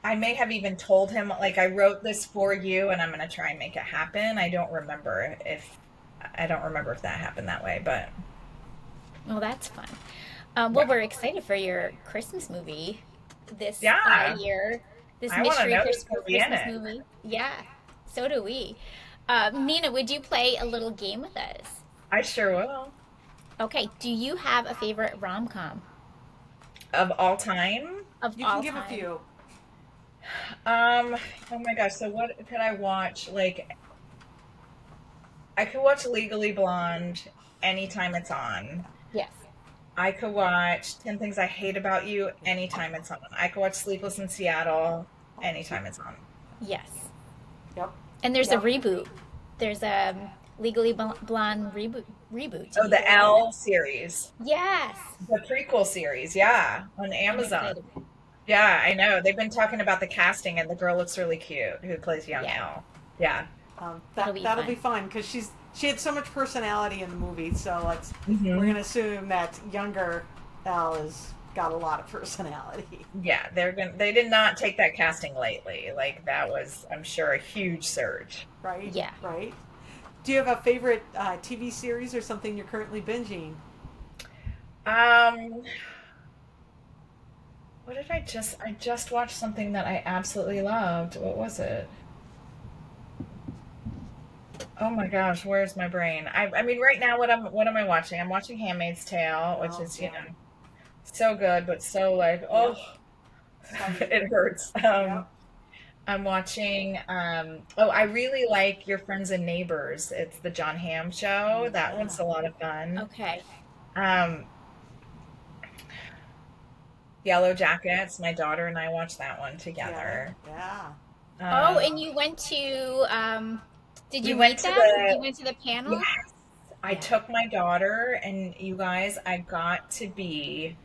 I may have even told him, like, I wrote this for you and I'm going to try and make it happen. I don't remember if that happened that way, but Well, that's fun. yeah. Well, we're excited for your Christmas movie this Yeah. year. This I want to mystery know who's going to be in Christmas it. movie. Yeah. So do we. Nina, would you play a little game with us? I sure will. Okay. Do you have a favorite rom-com Of all time? of You can all give a time? few. Oh my gosh. So what could I watch? Like, I could watch Legally Blonde anytime it's on. Yes. I could watch 10 Things I Hate About You anytime it's on. I could watch Sleepless in Seattle anytime it's on. Yes. Yep. And there's a Yep. reboot. There's a Legally Blonde reboot. Oh, the L series, Yes. the prequel series, yeah, on I'm Amazon. excited. Yeah, I know. They've been talking about the casting, and the girl looks really cute who plays young Yeah. Elle. Yeah. It'll be That'll fun. be fun because she had so much personality in the movie. So we're hmm gonna assume that younger Elle has got a lot of personality, Yeah, they did not take that casting lightly. Like that was, I'm sure, a huge surge. right? Yeah. Right. Do you have a favorite TV series or something you're currently binging? Um, what did I just watched something that I absolutely loved. What was it? Oh my gosh, where's my brain? I mean, right now, what am I watching? I'm watching Handmaid's Tale, which Oh is, yeah. so good, but so like, oh, Yep. Heavy. it hurts. Yep. I'm watching, oh, I really like Your Friends and Neighbors. It's the John Hamm show. That Yeah. one's a lot of fun. Okay. Um, Yellow Jackets, my daughter and I watched that one Yeah. together. Yeah. Oh, Um, and you went to did we you went meet to them? You the, went to the panel? yes, I Yeah. took my daughter, and you guys, I got to be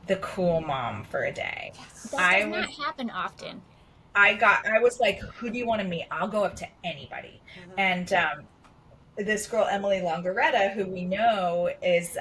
the cool mom for a day. Yes. That I does was not happen often. I was like, who do you want to meet? I'll go up to anybody. Mhm. And this girl, Emily Longaretta, who we know is,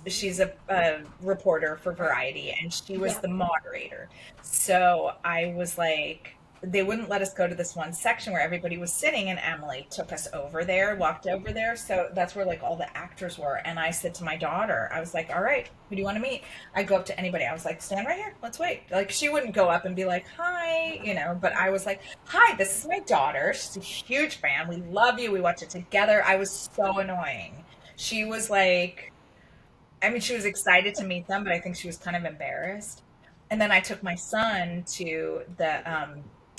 she's a reporter for Right. Variety, and she was Yeah. the moderator. So I was like, they wouldn't let us go to this one section where everybody was sitting, and Emily took us over there, walked over there. So that's where like all the actors were. And I said to my daughter, I was like, all right, who do you want to meet? I go up to anybody. I was like, stand right here. Let's wait. Like she wouldn't go up and be like, hi, but I was like, hi, this is my daughter. She's a huge fan. We love you. We watch it together. I was so annoying. She was like, I mean, she was excited to meet them, but I think she was kind of embarrassed. And then I took my son to the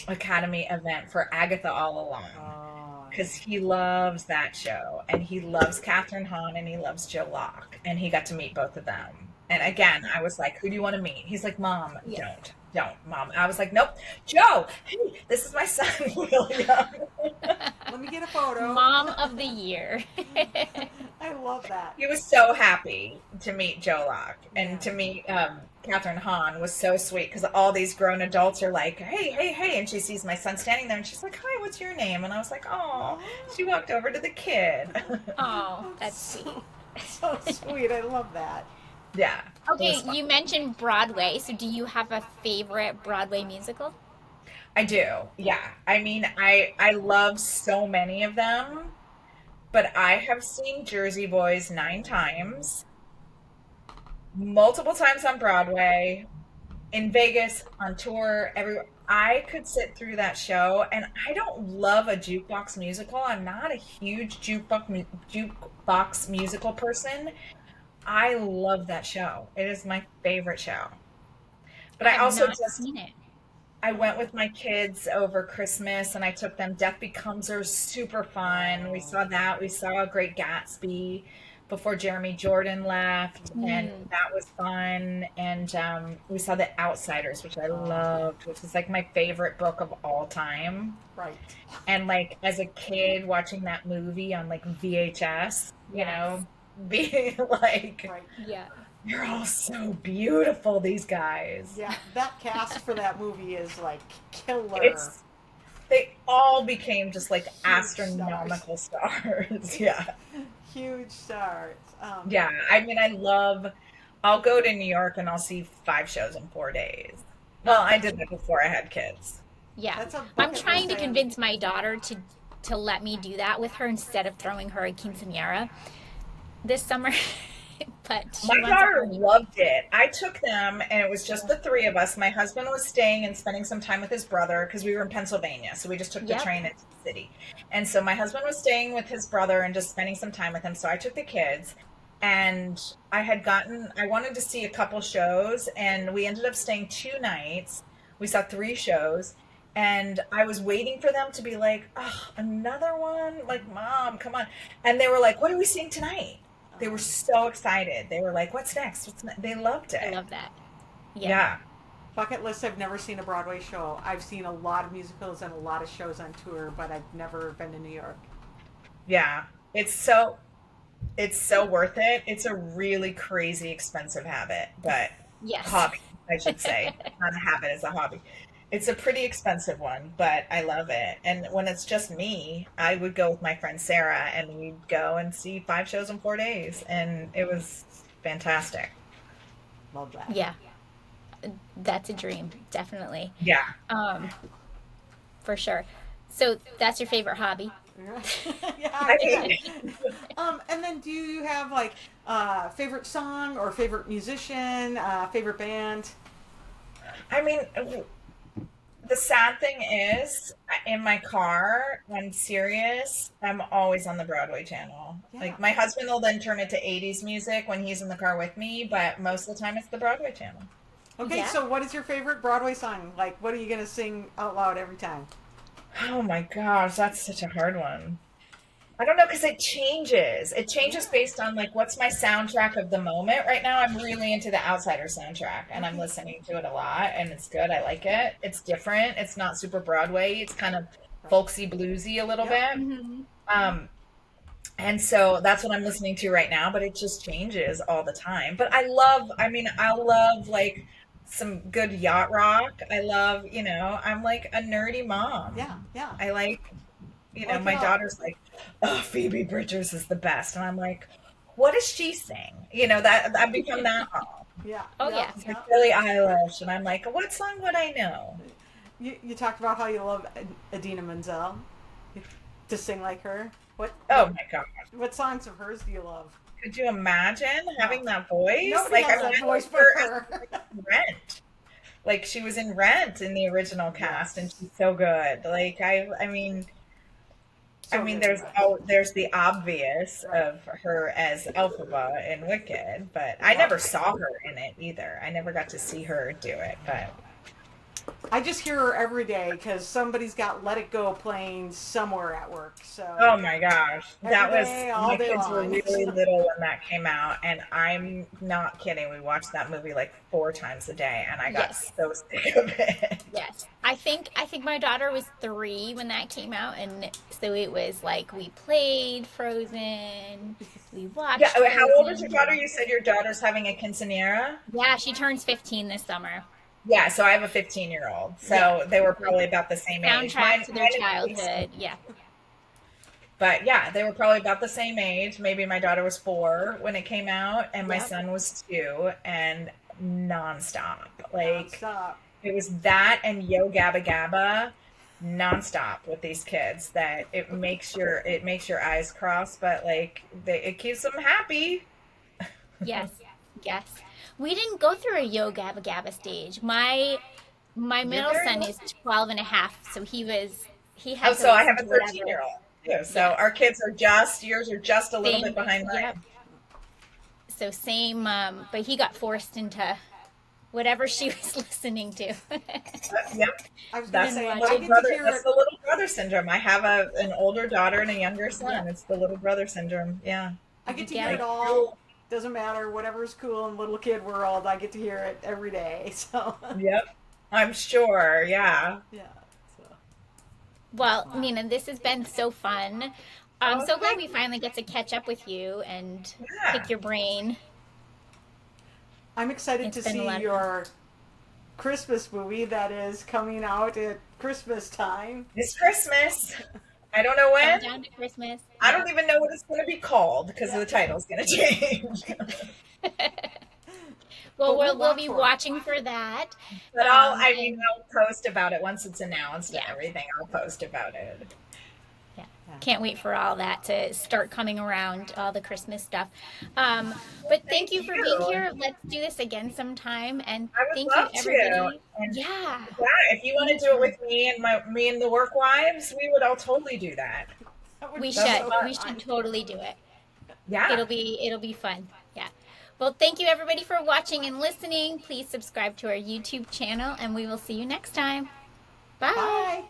Academy event for Agatha All Along Oh, because he loves that show, and he loves Catherine Hahn, and he loves Joe Locke, and he got to meet both of them. And again, I was like, "Who do you want to meet?" He's like, "Mom, Yeah. don't, Mom." I was like, "Nope, Joe. Hey, this is my son, William." let me get a photo. Mom of the year. I love that. He was so happy to meet Joe Locke, Yeah. and to meet Catherine Hahn was so sweet because all these grown adults are like, "Hey, hey, hey," and she sees my son standing there, and she's like, "Hi, what's your name?" And I was like, "Oh." She walked over to the kid. Oh, that's sweet. So sweet. I love that. Yeah. It Okay, was fun. you mentioned Broadway, so do you have a favorite Broadway musical? I do. Yeah. I mean, I love so many of them, but I have seen Jersey Boys 9 times, multiple times on Broadway, in Vegas, on tour, everywhere. I could sit through that show, and I don't love a jukebox musical. I'm not a huge jukebox musical person. I love that show. It is my favorite show. But I I have also not just seen it. I went with my kids over Christmas, and I took them. Death Becomes Her, super fun. We Oh, saw that. We saw Great Gatsby. before Jeremy Jordan left, and that was fun. And we saw The Outsiders, which I loved, which is like my favorite book of all time. Right. And like as a kid watching that movie on like VHS, you know, being like, Right. Yeah. you're all so beautiful, these guys. Yeah, that cast for that movie is like killer. They all became just like astronomical stars. Yeah. Huge stars. Yeah. I mean, I'll go to New York and I'll see 5 shows in 4 days. Well, I did that before I had kids. Yeah. That's a I'm bucket trying list to convince my daughter to let me do that with her instead of throwing her a quinceañera this summer. But my daughter loved it. I took them and it was just the 3 of us. My husband was staying and spending some time with his brother because we were in Pennsylvania. So we just took the train into the city. And so my husband was staying with his brother and just spending some time with him. So I took the kids and I wanted to see a couple shows and we ended up staying 2 nights. We saw 3 shows. And I was waiting for them to be like, oh, another one? Like, Mom, come on. And they were like, what are we seeing tonight? They were so excited. They were like, what's next? They loved it. I love that. Yeah. Bucket list, I've never seen a Broadway show. I've seen a lot of musicals and a lot of shows on tour, but I've never been to New York. Yeah. It's so worth it. It's a really crazy expensive habit, but hobby, I should say. Not a habit, it's a hobby. It's a pretty expensive one, but I love it. And when it's just me, I would go with my friend Sarah and we'd go and see 5 shows in 4 days. And it was fantastic. Love that. Yeah. That's a dream, definitely. Yeah. For sure. So that's your favorite hobby? And then do you have like favorite song or favorite musician, favorite band? I mean, the sad thing is, in my car, when Sirius, I'm always on the Broadway channel. Yeah. Like, my husband will then turn it to 80s music when he's in the car with me, but most of the time it's the Broadway channel. Okay, so what is your favorite Broadway song? Like, what are you going to sing out loud every time? Oh my gosh, that's such a hard one. I don't know because it changes. It changes based on like what's my soundtrack of the moment. Right now, I'm really into the Outsider soundtrack, and I'm listening to it a lot, and it's good. I like it. It's different. It's not super Broadway. It's kind of folksy, bluesy a little bit. And so that's what I'm listening to right now. But it just changes all the time. But I love like some good yacht rock. I love, I'm like a nerdy mom. Yeah. I like. My daughter's like, oh, Phoebe Bridgers is the best. And I'm like, what does she sing? That I've become that mom. Yeah. Oh, yeah. It's like Billie Eilish. And I'm like, what song would I know? You talked about how you love Idina Menzel. To sing like her. Oh, my gosh. What songs of hers do you love? Could you imagine having that voice? Nobody has that voice for her. Rent. Like, she was in Rent in the original cast, and she's so good. Like, I mean, there's the obvious of her as Elphaba in Wicked, but I never saw her in it either. I never got to see her do it, but I just hear her every day because somebody's got "Let It Go" playing somewhere at work. So oh my gosh, that was my kids were really little when that came out, and I'm not kidding. We watched that movie like 4 times a day, and I got so sick of it. Yes, I think my daughter was 3 when that came out, and so it was like we played Frozen, we watched. Yeah, Frozen. How old is your daughter? You said your daughter's having a quinceañera. Yeah, she turns 15 this summer. Yeah, so I have a 15-year-old. So they were probably about the same age. Soundtrack to their childhood, yeah. But yeah, they were probably about the same age. Maybe my daughter was 4 when it came out, and my son was 2, and nonstop. Like, it was that and Yo Gabba Gabba nonstop with these kids that it makes your eyes cross, but like it keeps them happy. Yes. We didn't go through a Yo Gabba Gabba stage. My middle son is 12 and a half, so he has. So I have a 13-year-old too. So our kids yours are just a little bit behind mine. Yep. So same, but he got forced into whatever she was listening to. Yep. That's the little brother syndrome. I have an older daughter and a younger son. It's the little brother syndrome. Yeah. I Did get to you hear get it all. Doesn't matter, whatever's cool in little kid world, I get to hear it every day. So Yep. I'm sure. Yeah. yeah. So Well, Nina, this has been so fun. I'm Oh, so glad thank we you. finally get to catch up with you and Yeah. pick your brain. I'm excited It's to been a see lot of fun. your Christmas movie that is coming out at Christmas time. It's Christmas. I don't know when. Countdown to Christmas. I Yep. don't even know what it's going to be called because Yeah. the title's going to change. Well, But we'll we'll watch be for it. watching for that. But And I'll post about it once it's announced and yeah, everything. I'll post about it. yeah. Yeah. Can't wait for all that to start coming around, all the Christmas stuff. But thank Thank you for being you. here. Let's do this again sometime. And I would thank you, love to. everybody. And Yeah, yeah, if you want to do it anytime. with me and the work wives, we would all totally do that. That would We be That'd be should. so fun. We should fun. totally do it. Yeah. It'll be fun. Yeah. Well, thank you everybody for watching and listening. Please subscribe to our YouTube channel and we will see you next time. Bye. Bye.